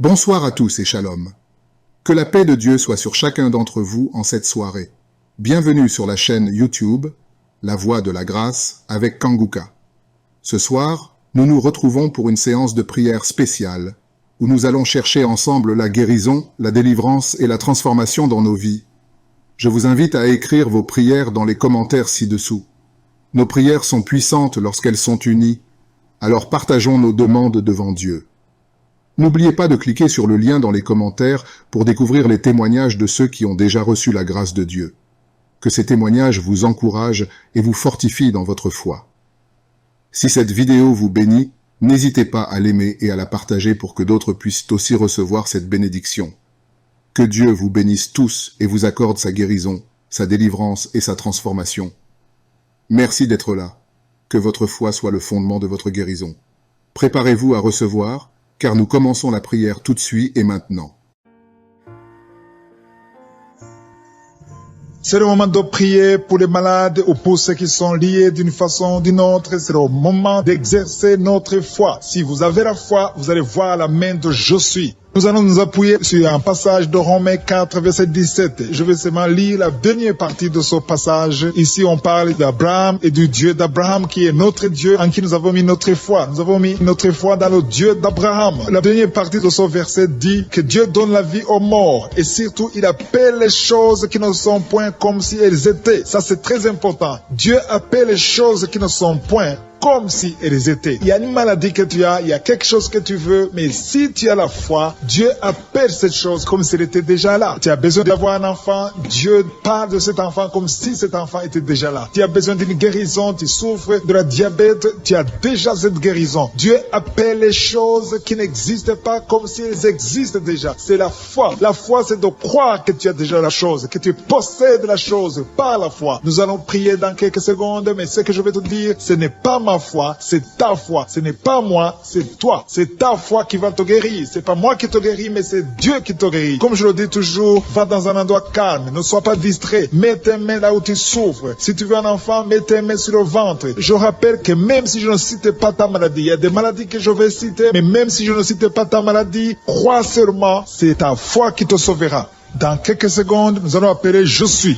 Bonsoir à tous et shalom. Que la paix de Dieu soit sur chacun d'entre vous en cette soirée. Bienvenue sur la chaîne YouTube, La Voix de la Grâce avec Kanguka. Ce soir, nous nous retrouvons pour une séance de prière spéciale où nous allons chercher ensemble la guérison, la délivrance et la transformation dans nos vies. Je vous invite à écrire vos prières dans les commentaires ci-dessous. Nos prières sont puissantes lorsqu'elles sont unies, alors partageons nos demandes devant Dieu. N'oubliez pas de cliquer sur le lien dans les commentaires pour découvrir les témoignages de ceux qui ont déjà reçu la grâce de Dieu. Que ces témoignages vous encouragent et vous fortifient dans votre foi. Si cette vidéo vous bénit, n'hésitez pas à l'aimer et à la partager pour que d'autres puissent aussi recevoir cette bénédiction. Que Dieu vous bénisse tous et vous accorde sa guérison, sa délivrance et sa transformation. Merci d'être là. Que votre foi soit le fondement de votre guérison. Préparez-vous à recevoir, car nous commençons la prière tout de suite et maintenant. C'est le moment de prier pour les malades ou pour ceux qui sont liés d'une façon ou d'une autre. C'est le moment d'exercer notre foi. Si vous avez la foi, vous allez voir la main de Je suis. Nous allons nous appuyer sur un passage de Romains 4, verset 17. Je vais seulement lire la dernière partie de ce passage. Ici, on parle d'Abraham et du Dieu d'Abraham qui est notre Dieu en qui nous avons mis notre foi. Nous avons mis notre foi dans le Dieu d'Abraham. La dernière partie de ce verset dit que Dieu donne la vie aux morts et surtout, il appelle les choses qui ne sont point comme si elles étaient. Ça, c'est très important. Dieu appelle les choses qui ne sont point comme si elles étaient. Il y a une maladie que tu as, il y a quelque chose que tu veux, mais si tu as la foi, Dieu appelle cette chose comme si elle était déjà là. Tu as besoin d'avoir un enfant, Dieu parle de cet enfant comme si cet enfant était déjà là. Tu as besoin d'une guérison, tu souffres de la diabète, tu as déjà cette guérison. Dieu appelle les choses qui n'existent pas comme si elles existent déjà. C'est la foi. La foi, c'est de croire que tu as déjà la chose, que tu possèdes la chose par la foi. Nous allons prier dans quelques secondes, mais ce que je vais te dire, ce n'est pas ma foi, c'est ta foi. Ce n'est pas moi, c'est toi. C'est ta foi qui va te guérir. C'est pas moi qui te guéris, mais c'est Dieu qui te guérit. Comme je le dis toujours, va dans un endroit calme. Ne sois pas distrait. Mets tes mains là où tu souffres. Si tu veux un enfant, mets tes mains sur le ventre. Je rappelle que même si je ne cite pas ta maladie, il y a des maladies que je vais citer, mais même si je ne cite pas ta maladie, crois seulement, c'est ta foi qui te sauvera. Dans quelques secondes, nous allons appeler Je suis.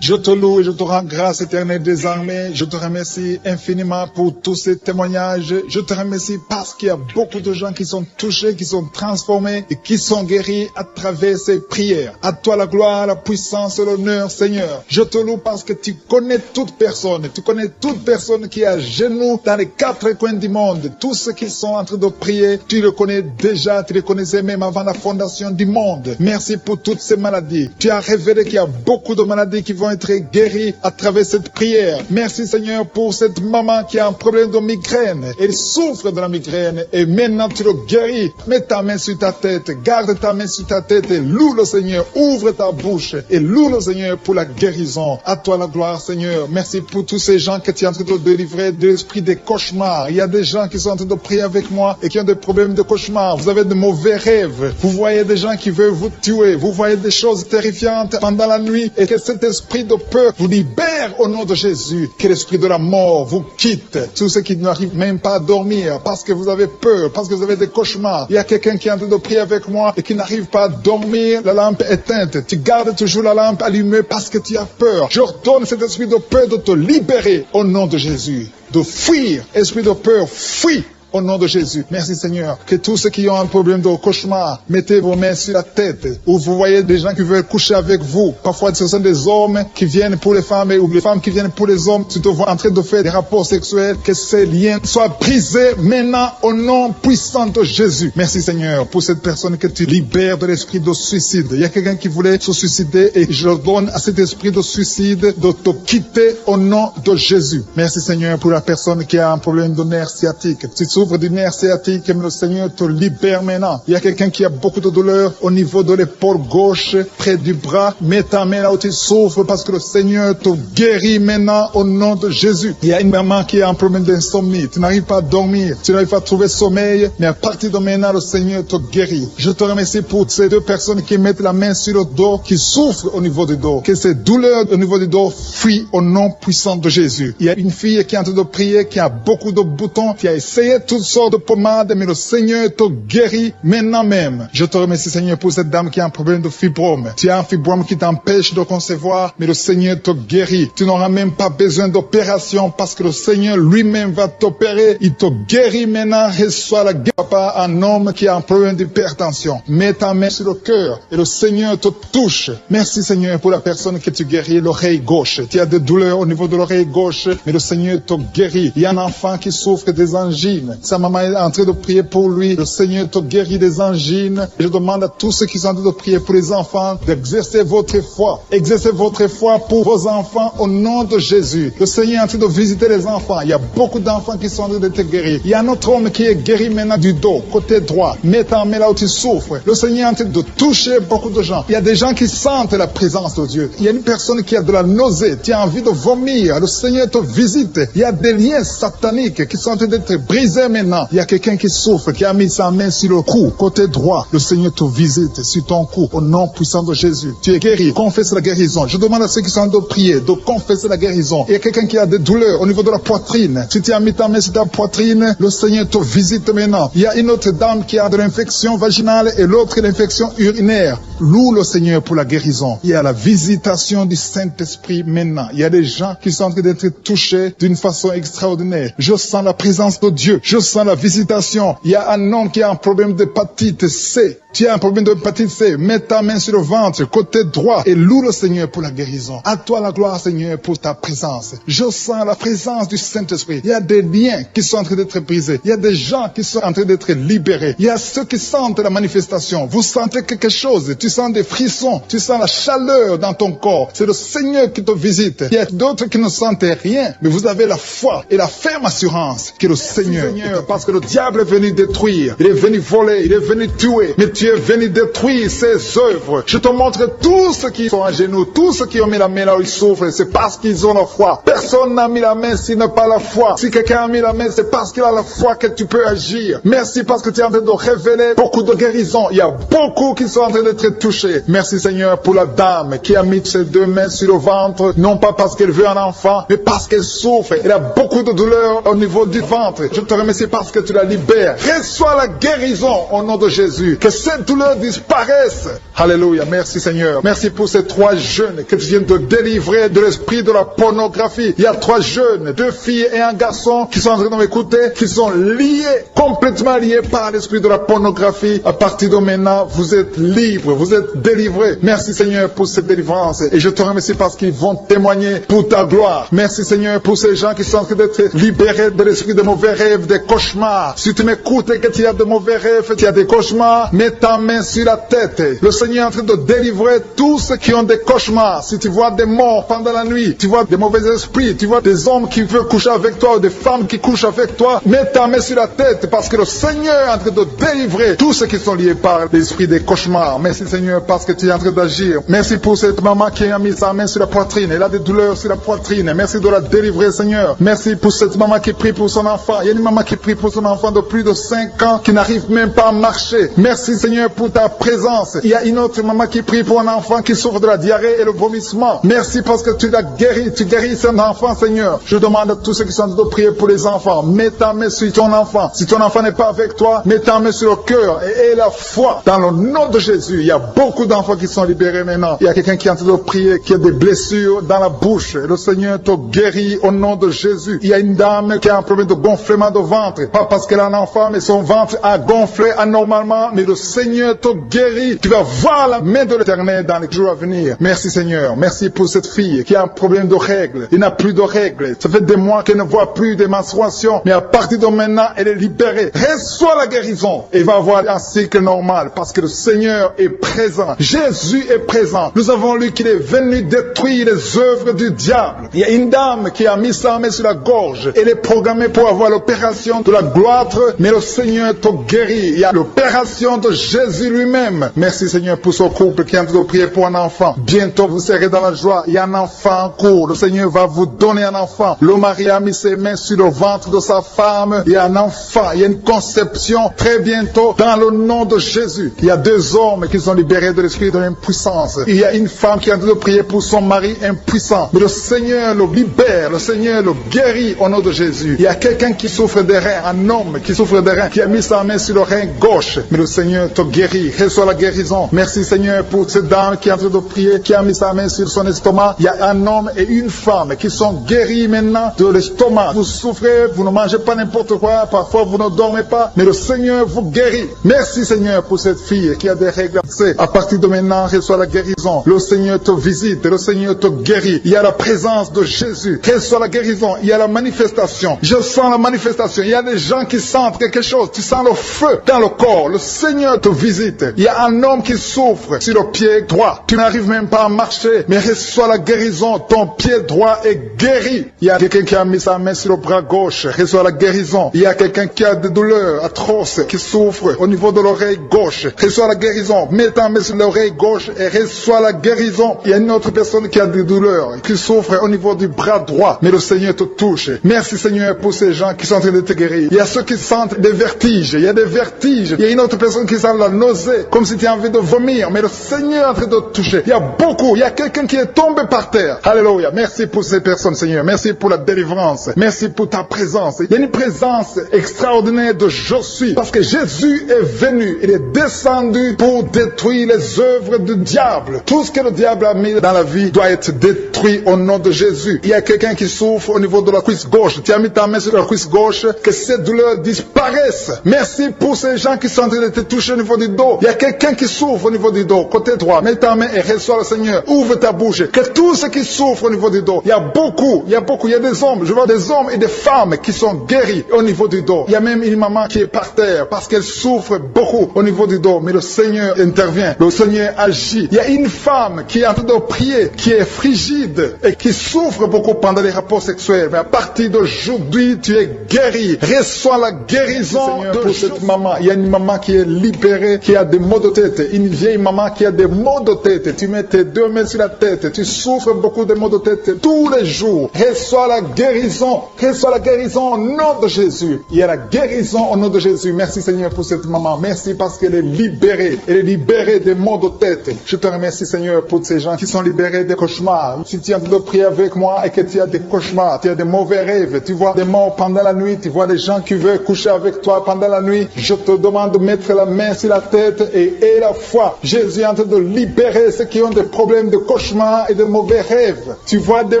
Je te loue et je te rends grâce éternelle des armées. Je te remercie infiniment pour tous ces témoignages. Je te remercie parce qu'il y a beaucoup de gens qui sont touchés, qui sont transformés et qui sont guéris à travers ces prières. À toi la gloire, la puissance et l'honneur, Seigneur. Je te loue parce que tu connais toute personne. Tu connais toute personne qui est à genoux dans les quatre coins du monde. Tous ceux qui sont en train de prier, tu les connais déjà. Tu les connaissais même avant la fondation du monde. Merci pour toutes ces maladies. Tu as révélé qu'il y a beaucoup de maladies qui vont être guéris à travers cette prière. Merci Seigneur pour cette maman qui a un problème de migraine. Elle souffre de la migraine et maintenant tu le guéris. Mets ta main sur ta tête, garde ta main sur ta tête et loue le Seigneur. Ouvre ta bouche et loue le Seigneur pour la guérison. À toi la gloire Seigneur. Merci pour tous ces gens que tu es en train de délivrer de l'esprit des cauchemars. Il y a des gens qui sont en train de prier avec moi et qui ont des problèmes de cauchemars. Vous avez de mauvais rêves. Vous voyez des gens qui veulent vous tuer. Vous voyez des choses terrifiantes pendant la nuit et que cet esprit de peur vous libère au nom de Jésus. Que l'esprit de la mort vous quitte. Tous ceux qui n'arrivent même pas à dormir parce que vous avez peur, parce que vous avez des cauchemars. Il y a quelqu'un qui est en train de prier avec moi et qui n'arrive pas à dormir, la lampe éteinte. Tu gardes toujours la lampe allumée parce que tu as peur. J'ordonne cet esprit de peur de te libérer au nom de Jésus. De fuir. Esprit de peur, fuis. Au nom de Jésus. Merci Seigneur. Que tous ceux qui ont un problème de cauchemar, mettez vos mains sur la tête. Ou vous voyez des gens qui veulent coucher avec vous. Parfois ce sont des hommes qui viennent pour les femmes ou les femmes qui viennent pour les hommes. Tu te vois en train de faire des rapports sexuels. Que ces liens soient brisés maintenant au nom puissant de Jésus. Merci Seigneur pour cette personne que tu libères de l'esprit de suicide. Il y a quelqu'un qui voulait se suicider et je donne à cet esprit de suicide de te quitter au nom de Jésus. Merci Seigneur pour la personne qui a un problème de nerf sciatique. Tu souffre du nerf sciatique, mais le Seigneur te libère maintenant. Il y a quelqu'un qui a beaucoup de douleur au niveau de l'épaule gauche, près du bras. Mets ta main là où tu souffres parce que le Seigneur te guérit maintenant au nom de Jésus. Il y a une maman qui a un problème d'insomnie. Tu n'arrives pas à dormir, tu n'arrives pas à trouver sommeil, mais à partir de maintenant, le Seigneur te guérit. Je te remercie pour ces deux personnes qui mettent la main sur le dos, qui souffrent au niveau du dos. Que ces douleurs au niveau du dos fuient au nom puissant de Jésus. Il y a une fille qui est en train de prier, qui a beaucoup de boutons, qui a essayé toutes sortes de pommades, mais le Seigneur te guérit maintenant même. Je te remercie, Seigneur, pour cette dame qui a un problème de fibrome. Tu as un fibrome qui t'empêche de concevoir, mais le Seigneur te guérit. Tu n'auras même pas besoin d'opération parce que le Seigneur lui-même va t'opérer. Il te guérit maintenant. Reçois la guérison. Papa, un homme qui a un problème d'hypertension. Mets ta main sur le cœur et le Seigneur te touche. Merci, Seigneur, pour la personne que tu guéris, l'oreille gauche. Tu as des douleurs au niveau de l'oreille gauche, mais le Seigneur te guérit. Il y a un enfant qui souffre des angines. Sa maman est en train de prier pour lui. Le Seigneur te guérit des angines. Je demande à tous ceux qui sont en train de prier pour les enfants d'exercer votre foi. Exercez votre foi pour vos enfants au nom de Jésus. Le Seigneur est en train de visiter les enfants. Il y a beaucoup d'enfants qui sont en train d'être guéris. Il y a un autre homme qui est guéri maintenant du dos, côté droit. Mets ta main là où tu souffres. Le Seigneur est en train de toucher beaucoup de gens. Il y a des gens qui sentent la présence de Dieu. Il y a une personne qui a de la nausée, qui a envie de vomir. Le Seigneur te visite. Il y a des liens sataniques qui sont en train d'être brisés maintenant. Il y a quelqu'un qui souffre, qui a mis sa main sur le cou, côté droit. Le Seigneur te visite sur ton cou, au nom puissant de Jésus. Tu es guéri. Confesse la guérison. Je demande à ceux qui sont en train de prier de confesser la guérison. Il y a quelqu'un qui a des douleurs au niveau de la poitrine. Si tu as mis ta main sur ta poitrine, le Seigneur te visite maintenant. Il y a une autre dame qui a de l'infection vaginale et l'autre l'infection urinaire. Loue le Seigneur pour la guérison. Il y a la visitation du Saint-Esprit maintenant. Il y a des gens qui sont en train d'être touchés d'une façon extraordinaire. Je sens la présence de Dieu. Je sens la visitation. Il y a un homme qui a un problème d'hépatite C. Tu as un problème d'hépatite C. Mets ta main sur le ventre, côté droit, et loue le Seigneur pour la guérison. À toi la gloire, Seigneur, pour ta présence. Je sens la présence du Saint-Esprit. Il y a des liens qui sont en train d'être brisés. Il y a des gens qui sont en train d'être libérés. Il y a ceux qui sentent la manifestation. Vous sentez quelque chose. Tu sens des frissons. Tu sens la chaleur dans ton corps. C'est le Seigneur qui te visite. Il y a d'autres qui ne sentent rien, mais vous avez la foi et la ferme assurance que le Seigneur, parce que le diable est venu détruire. Il est venu voler. Il est venu tuer. Mais tu es venu détruire ses œuvres. Je te montre tous ceux qui sont à genoux, tous ceux qui ont mis la main là où ils souffrent, c'est parce qu'ils ont la foi. Personne n'a mis la main s'il n'a pas la foi. Si quelqu'un a mis la main, c'est parce qu'il a la foi que tu peux agir. Merci parce que tu es en train de révéler beaucoup de guérisons. Il y a beaucoup qui sont en train d'être touchés. Merci Seigneur pour la dame qui a mis ses deux mains sur le ventre, non pas parce qu'elle veut un enfant, mais parce qu'elle souffre. Elle a beaucoup de douleur au niveau du ventre. Je te remercie parce que tu la libères. Reçois la guérison au nom de Jésus. Que cette douleur disparaisse. Alléluia. Merci Seigneur. Merci pour ces 3 jeunes que tu viens de délivrer de l'esprit de la pornographie. Il y a 3 jeunes, 2 filles et un garçon qui sont en train de m'écouter, qui sont liés, complètement liés par l'esprit de la pornographie. À partir de maintenant, vous êtes libres, vous êtes délivrés. Merci Seigneur pour cette délivrance. Et je te remercie parce qu'ils vont témoigner pour ta gloire. Merci Seigneur pour ces gens qui sont en train d'être libérés de l'esprit de mauvais rêves, des cauchemars. Si tu m'écoutes et que tu as de mauvais rêves, tu as des cauchemars, mets ta main sur la tête. Le Seigneur est en train de délivrer tous ceux qui ont des cauchemars. Si tu vois des morts pendant la nuit, tu vois des mauvais esprits, tu vois des hommes qui veulent coucher avec toi ou des femmes qui couchent avec toi, mets ta main sur la tête parce que le Seigneur est en train de délivrer tous ceux qui sont liés par l'esprit des cauchemars. Merci Seigneur parce que tu es en train d'agir. Merci pour cette maman qui a mis sa main sur la poitrine. Elle a des douleurs sur la poitrine. Merci de la délivrer Seigneur. Merci pour cette maman qui prie pour son enfant. Il y a une maman qui prie pour son enfant de plus de 5 ans qui n'arrive même pas à marcher. Merci Seigneur pour ta présence. Il y a une autre maman qui prie pour un enfant qui souffre de la diarrhée et le vomissement. Merci parce que tu l'as guéri. Tu guéris cet enfant Seigneur. Je demande à tous ceux qui sont en train de prier pour les enfants. Mets ta main sur ton enfant. Si ton enfant n'est pas avec toi, mets ta main sur le cœur et aie la foi. Dans le nom de Jésus, il y a beaucoup d'enfants qui sont libérés maintenant. Il y a quelqu'un qui est en train de prier, qui a des blessures dans la bouche. Le Seigneur te guérit au nom de Jésus. Il y a une dame qui a un problème de gonflement de ventre. Pas parce qu'elle a un enfant, mais son ventre a gonflé anormalement. Mais le Seigneur te guérit. Tu vas voir la main de l'Éternel dans les jours à venir. Merci Seigneur. Merci pour cette fille qui a un problème de règles. Il n'a plus de règles. Ça fait des mois qu'elle ne voit plus des menstruations. Mais à partir de maintenant, elle est libérée. Reçois la guérison. Et va avoir un cycle normal parce que le Seigneur est présent. Jésus est présent. Nous avons lu qu'il est venu détruire les œuvres du diable. Il y a une dame qui a mis sa main sur la gorge. Elle est programmée pour avoir l'opération manifestation de la gloire, mais le Seigneur te guérit. Il y a l'opération de Jésus lui-même. Merci Seigneur pour ce couple qui est en train de prier pour un enfant. Bientôt vous serez dans la joie. Il y a un enfant en cours. Le Seigneur va vous donner un enfant. Le mari a mis ses mains sur le ventre de sa femme. Il y a un enfant. Il y a une conception très bientôt dans le nom de Jésus. Il y a 2 hommes qui sont libérés de l'esprit de l'impuissance. Il y a une femme qui est en train de prier pour son mari impuissant. Mais le Seigneur le libère. Le Seigneur le guérit au nom de Jésus. Il y a quelqu'un qui souffre des reins. Un homme qui souffre des reins. Qui a mis sa main sur le rein gauche. Mais le Seigneur te guérit. Reçois la guérison. Merci Seigneur pour cette dame qui est en train de prier. Qui a mis sa main sur son estomac. Il y a un homme et une femme qui sont guéris maintenant de l'estomac. Vous souffrez. Vous ne mangez pas n'importe quoi. Parfois vous ne dormez pas. Mais le Seigneur vous guérit. Merci Seigneur pour cette fille qui a des règles. À partir de maintenant, reçois la guérison. Le Seigneur te visite. Le Seigneur te guérit. Il y a la présence de Jésus. Reçois la guérison. Il y a la manifestation. Je sens la manifestation. Il y a des gens qui sentent quelque chose. Tu sens le feu dans le corps. Le Seigneur te visite. Il y a un homme qui souffre sur le pied droit. Tu n'arrives même pas à marcher. Mais reçois la guérison. Ton pied droit est guéri. Il y a quelqu'un qui a mis sa main sur le bras gauche. Reçois la guérison. Il y a quelqu'un qui a des douleurs atroces, qui souffre au niveau de l'oreille gauche. Reçois la guérison. Mets ta main sur l'oreille gauche et reçois la guérison. Il y a une autre personne qui a des douleurs, qui souffre au niveau du bras droit. Mais le Seigneur te touche. Merci Seigneur pour ces gens qui sont en train de te guérir. Il y a ceux qui sentent des vertiges. Il y a des vertiges. Il y a une autre personne qui sent la nausée, comme si tu as envie de vomir. Mais le Seigneur est en train de te toucher. Il y a beaucoup. Il y a quelqu'un qui est tombé par terre. Alléluia. Merci pour ces personnes Seigneur. Merci pour la délivrance. Merci pour ta présence. Il y a une présence extraordinaire de je suis. Parce que Jésus est venu. Il est descendu pour détruire les œuvres du diable. Tout ce que le diable a mis dans la vie doit être détruit au nom de Jésus. Il y a quelqu'un qui souffre au niveau de la cuisse gauche. Tu as mis ta main sur la cuisse gauche. Que cette douleur disparaisse. Merci pour ces gens qui sont en train de te toucher au niveau du dos. Il y a quelqu'un qui souffre au niveau du dos. Côté droit. Mets ta main et reçois le Seigneur. Ouvre ta bouche. Que tous ceux qui souffrent au niveau du dos. Il y a beaucoup. Il y a des hommes. Je vois des hommes et des femmes qui sont guéris au niveau du dos. Il y a même une maman qui est par terre parce qu'elle souffre beaucoup au niveau du dos. Mais le Seigneur intervient. Le Seigneur agit. Il y a une femme qui est en train de prier, qui est frigide et qui souffre beaucoup pendant les rapports sexuels. Mais à partir d'aujourd'hui, tu es guéri. Reçois la guérison Seigneur, pour cette maman. Il y a une maman qui est libérée, qui a des maux de tête. Une vieille maman qui a des maux de tête. Tu mets tes 2 mains sur la tête. Tu souffres beaucoup de maux de tête tous les jours. Reçois la guérison. Reçois la guérison au nom de Jésus. Il y a la guérison au nom de Jésus. Merci Seigneur pour cette maman. Merci parce qu'elle est libérée. Elle est libérée des maux de tête. Je te remercie Seigneur pour ces gens qui sont libérés des cauchemars. Si tu es en train de prier avec moi et que tu as des cauchemars, tu as des mauvais rêves, tu vois des morts pendant la nuit, tu vois des gens qui veulent coucher avec toi pendant la nuit, je te demande de mettre la main sur la tête et la foi. Jésus est en train de libérer ceux qui ont des problèmes de cauchemars et de mauvais rêves. Tu vois des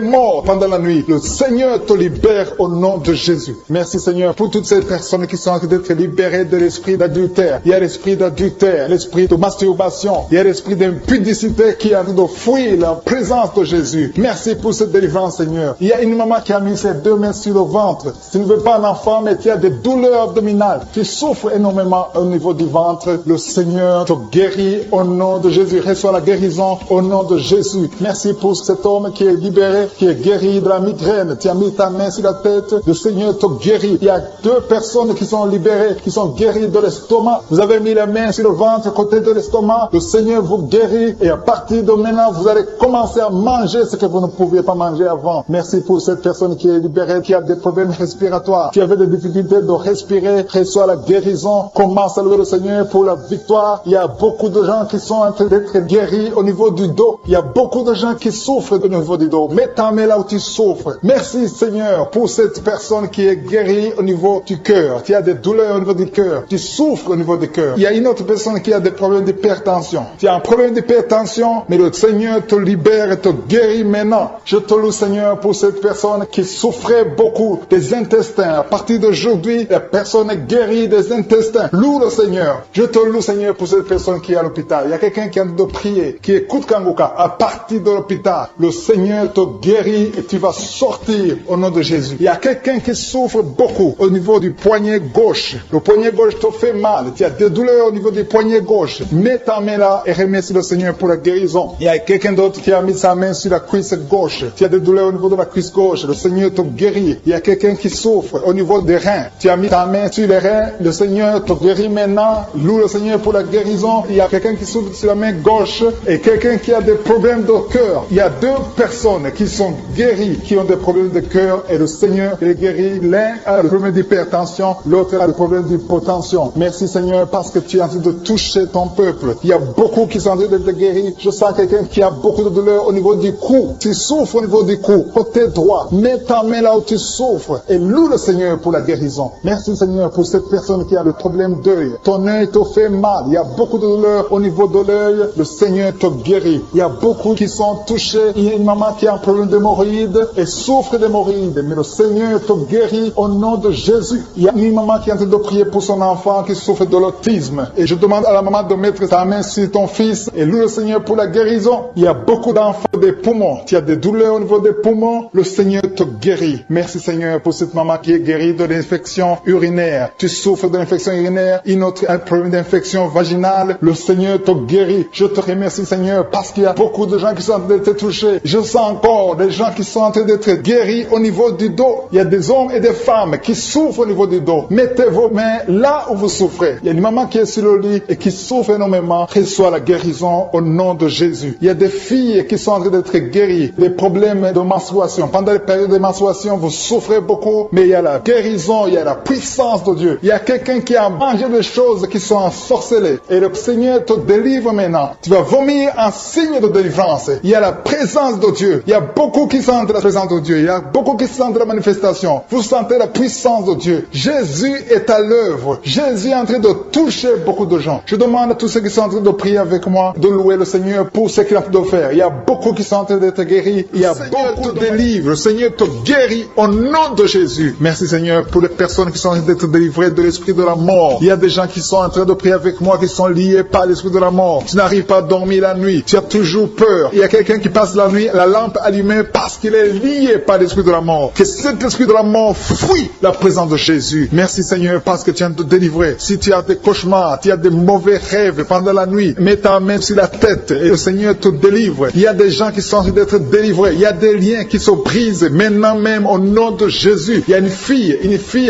morts pendant la nuit. Le Seigneur te libère au nom de Jésus. Merci Seigneur pour toutes ces personnes qui sont en train d'être libérées de l'esprit d'adultère. Il y a l'esprit d'adultère, l'esprit de masturbation, il y a l'esprit d'impudicité qui est en train de fuir la présence de Jésus. Merci pour cette délivrance Seigneur. Il y a une maman qui a mis ses 2 mains sur le ventre. Tu ne veux pas un enfant mais tu as des douleurs abdominales. Tu souffres énormément au niveau du ventre. Le Seigneur te guérit au nom de Jésus. Reçois la guérison au nom de Jésus. Merci pour cet homme qui est libéré, qui est guéri de la migraine. Tu as mis ta main sur la tête. Le Seigneur te guérit. Il y a 2 personnes qui sont libérées, qui sont guéries de l'estomac. Vous avez mis la main sur le ventre, côté de l'estomac. Le Seigneur vous guérit et à partir de maintenant, vous allez commencer à manger ce que vous ne pouviez pas manger avant. Merci pour cette personne qui est libérée, qui a des problèmes respiratoires, qui avait des difficultés de respirer. Reçois la guérison. Commence à louer le Seigneur pour la victoire. Il y a beaucoup de gens qui sont en train d'être guéris au niveau du dos. Il y a beaucoup de gens qui souffrent au niveau du dos. Mets ta main là où tu souffres. Merci Seigneur pour cette personne qui est guérie au niveau du cœur. Tu as des douleurs au niveau du cœur. Tu souffres au niveau du cœur. Il y a une autre personne qui a des problèmes d'hypertension. Tu as un problème d'hypertension, mais le Seigneur te libère et te guérit maintenant. Je te loue Seigneur pour cette personne qui souffrait beaucoup des intestins. À partir d'aujourd'hui, la personne est guérie des intestins. Loue le Seigneur. Je te loue Seigneur pour cette personne qui est à l'hôpital. Il y a quelqu'un qui a de prier, qui écoute Kanguka. À partir de l'hôpital, le Seigneur te guérit et tu vas sortir au nom de Jésus. Il y a quelqu'un qui souffre beaucoup au niveau du poignet gauche. Le poignet gauche te fait mal. Tu as des douleurs au niveau du poignet gauche. Mets ta main là et remercie le Seigneur pour la guérison. Il y a quelqu'un d'autre qui a mis sa main sur la cuisse gauche. Tu as des douleurs au niveau de la cuisse gauche. Le Seigneur te guérit. Il y a quelqu'un qui souffre au niveau niveau des reins. Tu as mis ta main sur les reins, le Seigneur te guérit maintenant. Loue le Seigneur pour la guérison. Il y a quelqu'un qui souffre sur la main gauche et quelqu'un qui a des problèmes de cœur. Il y a deux personnes qui sont guéries, qui ont des problèmes de cœur et le Seigneur les guérit. L'un a le problème d'hypertension, l'autre a le problème d'hypotension. Merci Seigneur parce que tu es en train de toucher ton peuple. Il y a beaucoup qui sont en train d'être guéris. Je sens quelqu'un qui a beaucoup de douleur au niveau du cou. Tu souffres au niveau du cou, côté droit. Mets ta main là où tu souffres et loue le Seigneur pour la guérison. Merci Seigneur pour cette personne qui a le problème d'œil. Ton œil te fait mal. Il y a beaucoup de douleur au niveau de l'œil. Le Seigneur te guérit. Il y a beaucoup qui sont touchés. Il y a une maman qui a un problème d'hémorroïdes et souffre d'hémorroïdes. Mais le Seigneur te guérit au nom de Jésus. Il y a une maman qui est en train de prier pour son enfant qui souffre de l'autisme. Et je demande à la maman de mettre ta main sur ton fils et loue le Seigneur pour la guérison. Il y a beaucoup d'enfants des poumons. Tu as des douleurs au niveau des poumons. Le Seigneur te guérit. Merci Seigneur pour cette maman qui est guérie de l'infection urinaire. Tu souffres de l'infection urinaire. Une autre a un problème d'infection vaginale. Le Seigneur te guérit. Je te remercie Seigneur parce qu'il y a beaucoup de gens qui sont en train d'être touchés. Je sens encore des gens qui sont en train d'être guéris au niveau du dos. Il y a des hommes et des femmes qui souffrent au niveau du dos. Mettez vos mains là où vous souffrez. Il y a une maman qui est sur le lit et qui souffre énormément. Reçoit la guérison au nom de Jésus. Il y a des filles qui sont en train d'être guéries. Des problèmes de menstruation. Pendant les périodes de menstruation, vous souffrez beaucoup, mais il y a la guérison, il y a la puissance de Dieu. Il y a quelqu'un qui a mangé des choses qui sont ensorcelées. Et le Seigneur te délivre maintenant. Tu vas vomir un signe de délivrance. Il y a la présence de Dieu. Il y a beaucoup qui sentent la présence de Dieu. Il y a beaucoup qui sentent la manifestation. Vous sentez la puissance de Dieu. Jésus est à l'œuvre. Jésus est en train de toucher beaucoup de gens. Je demande à tous ceux qui sont en train de prier avec moi de louer le Seigneur pour ce qu'il est en train de faire. Il y a beaucoup qui sont en train d'être guéris. Il y a beaucoup de délivres. Le Seigneur te guérit au nom de Jésus. Merci Seigneur pour les personnes qui sont en train d'être délivrées de l'esprit de la mort. Il y a des gens qui sont en train de prier avec moi qui sont liés par l'esprit de la mort. Tu n'arrives pas à dormir la nuit. Tu as toujours peur. Il y a quelqu'un qui passe la nuit, la lampe allumée parce qu'il est lié par l'esprit de la mort. Que cet esprit de la mort fuit la présence de Jésus. Merci Seigneur parce que tu viens de te délivrer. Si tu as des cauchemars, tu as des mauvais rêves pendant la nuit, mets ta main sur la tête et le Seigneur te délivre. Il y a des gens qui sont en train d'être délivrés. Il y a des liens qui se brisent maintenant même au nom de Jésus. Il y a une fille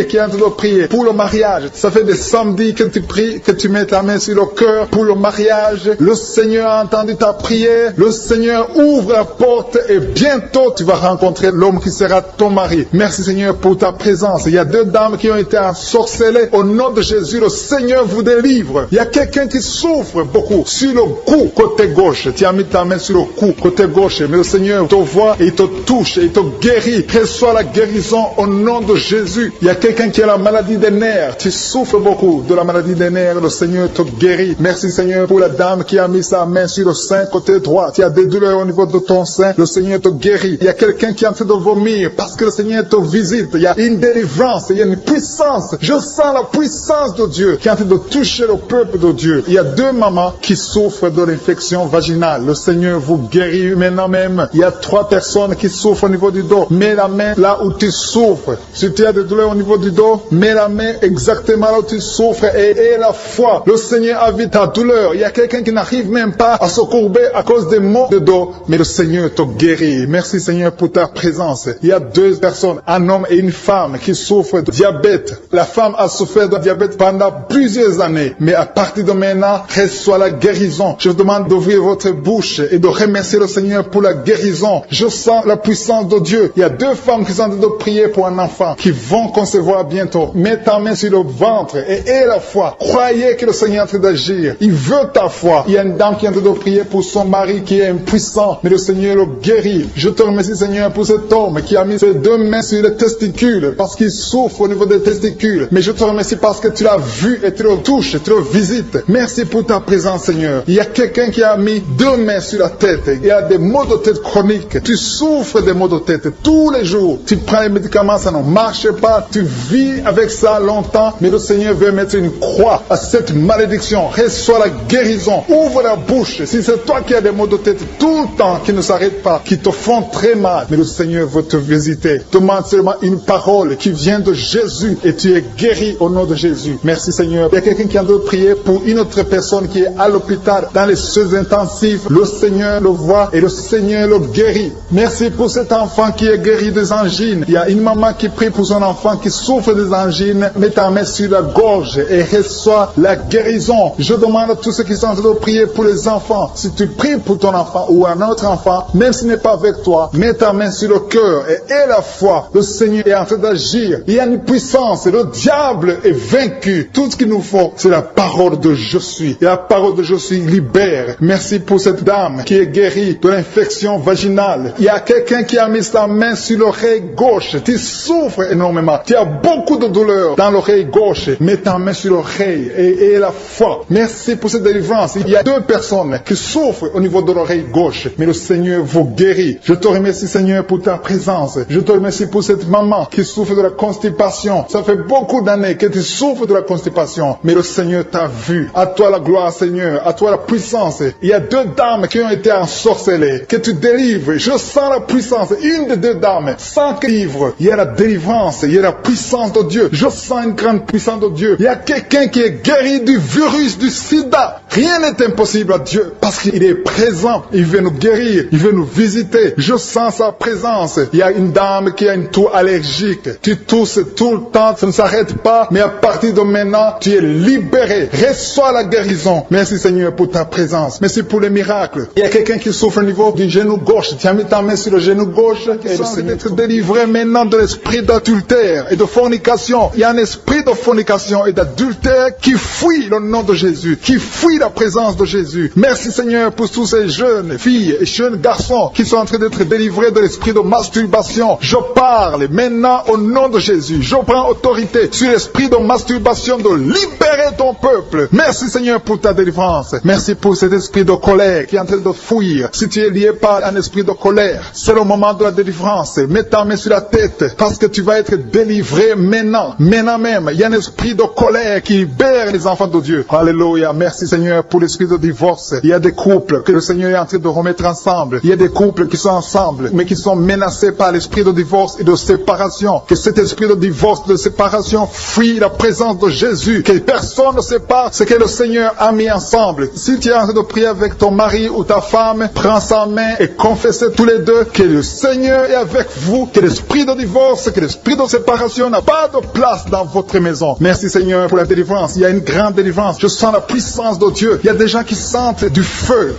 qui est en train de prier pour le mariage. Ça fait des samedis que tu pries, que tu mets ta main sur le cœur pour le mariage. Le Seigneur a entendu ta prière. Le Seigneur ouvre la porte et bientôt tu vas rencontrer l'homme qui sera ton mari. Merci Seigneur pour ta présence. Il y a deux dames qui ont été ensorcelées. Au nom de Jésus, le Seigneur vous délivre. Il y a quelqu'un qui souffre beaucoup sur le cou, côté gauche. Tu as mis ta main sur le cou, côté gauche. Mais le Seigneur te voit et il te touche et il te guérit. Reçois la guérison au nom de Jésus. Il y a quelqu'un qui a la maladie des nerfs. Tu souffres beaucoup de la maladie des nerfs. Le Seigneur te guérit. Merci Seigneur pour la dame qui a mis sa main sur le sein côté droit. Tu as des douleurs au niveau de ton sein. Le Seigneur te guérit. Il y a quelqu'un qui est en train de vomir parce que le Seigneur te visite. Il y a une délivrance. Il y a une puissance. Je sens la puissance de Dieu qui est en train de toucher le peuple de Dieu. Il y a deux mamans qui souffrent de l'infection vaginale. Le Seigneur vous guérit maintenant même. Il y a trois personnes qui souffrent au niveau du dos. Mets la main là où tu souffres. Si tu as des douleurs au niveau du dos, mets la main exactement là où tu souffres et aie la foi. Le Seigneur a vu ta douleur. Il y a quelqu'un qui n'arrive même pas à se courber à cause des maux de dos, mais le Seigneur te guérit. Merci Seigneur pour ta présence. Il y a deux personnes, un homme et une femme qui souffrent de diabète. La femme a souffert de diabète pendant plusieurs années, mais à partir de maintenant, reçoit la guérison. Je vous demande d'ouvrir votre bouche et de remercier le Seigneur pour la guérison. Je sens la puissance de Dieu. Il y a deux femmes qui sont en train de prier pour un enfant qui vont concevoir bientôt. Mets ta main sur le ventre et aie la foi. Croyez que le Seigneur est en train d'agir. Il veut ta foi. Il y a une dame qui est en train de prier pour son mari qui est impuissant, mais le Seigneur le guérit. Je te remercie Seigneur pour cet homme qui a mis ses deux mains sur les testicules parce qu'il souffre au niveau des testicules. Mais je te remercie parce que tu l'as vu et tu le touches, tu le visites. Merci pour ta présence Seigneur. Il y a quelqu'un qui a mis deux mains sur la tête. Il y a des maux de tête chroniques. Tu souffres des maux de tête tous les jours. Tu prends les médicaments, ça ne marche pas. Tu vis avec ça longtemps, mais le Seigneur veut mettre une croix à cette malédiction. Reçois la guérison. Ouvre la bouche. Si c'est toi qui as des maux de tête tout le temps, qui ne s'arrêtent pas, qui te font très mal, mais le Seigneur veut te visiter. Demande seulement une parole qui vient de Jésus et tu es guéri au nom de Jésus. Merci Seigneur. Il y a quelqu'un qui a de prier pour une autre personne qui est à l'hôpital dans les soins intensifs. Le Seigneur le voit et le Seigneur le guérit. Merci pour cet enfant qui est guéri des angines. Il y a une maman qui prie pour son enfant enfant qui souffre des angines, mets ta main sur la gorge et reçois la guérison. Je demande à tous ceux qui sont en train de prier pour les enfants. Si tu pries pour ton enfant ou un autre enfant, même s'il n'est pas avec toi, mets ta main sur le cœur et aie la foi. Le Seigneur est en train d'agir. Il y a une puissance. Le diable est vaincu. Tout ce qu'il nous faut, c'est la parole de je suis. Et la parole de je suis libère. Merci pour cette dame qui est guérie de l'infection vaginale. Il y a quelqu'un qui a mis sa main sur l'oreille gauche. Tu souffres énormément. Tu as beaucoup de douleur dans l'oreille gauche. Mets ta main sur l'oreille et aie la foi. Merci pour cette délivrance. Il y a 2 personnes qui souffrent au niveau de l'oreille gauche. Mais le Seigneur vous guérit. Je te remercie, Seigneur, pour ta présence. Je te remercie pour cette maman qui souffre de la constipation. Ça fait beaucoup d'années que tu souffres de la constipation. Mais le Seigneur t'a vu. À toi la gloire, Seigneur. À toi la puissance. Il y a 2 dames qui ont été ensorcelées. Que tu délivres. Je sens la puissance. Une des 2 dames. Sans que livre. Il y a la délivrance. Il y a la puissance de Dieu. Je sens une grande puissance de Dieu. Il y a quelqu'un qui est guéri du virus du sida. Rien n'est impossible à Dieu. Parce qu'il est présent. Il veut nous guérir. Il veut nous visiter. Je sens sa présence. Il y a une dame qui a une toux allergique. Tu tousses tout le temps. Ça ne s'arrête pas. Mais à partir de maintenant, tu es libéré. Reçois la guérison. Merci Seigneur pour ta présence. Merci pour les miracles. Il y a quelqu'un qui souffre au niveau du genou gauche. Tu as mis ta main sur le genou gauche. Et le Seigneur est délivré maintenant de l'esprit d'adultère et de fornication. Il y a un esprit de fornication et d'adultère qui fuit le nom de Jésus, qui fuit la présence de Jésus. Merci Seigneur pour tous ces jeunes filles et jeunes garçons qui sont en train d'être délivrés de l'esprit de masturbation. Je parle maintenant au nom de Jésus. Je prends autorité sur l'esprit de masturbation de libérer ton peuple. Merci Seigneur pour ta délivrance. Merci pour cet esprit de colère qui est en train de fuir. Si tu es lié par un esprit de colère, c'est le moment de la délivrance. Mets ta main sur la tête parce que tu vas être délivré maintenant. Maintenant même, il y a un esprit de colère qui libère les enfants de Dieu. Alléluia. Merci Seigneur pour l'esprit de divorce. Il y a des couples que le Seigneur est en train de remettre ensemble. Il y a des couples qui sont ensemble mais qui sont menacés par l'esprit de divorce et de séparation. Que cet esprit de divorce, de séparation fuit la présence de Jésus. Que personne ne sépare ce que le Seigneur a mis ensemble. Si tu es en train de prier avec ton mari ou ta femme, prends sa main et confessez tous les deux que le Seigneur est avec vous, que l'esprit de divorce, que l'esprit de séparation n'a pas de place dans votre maison. Merci Seigneur pour la délivrance. Il y a une grande délivrance. Je sens la puissance de Dieu. Il y a des gens qui sentent du feu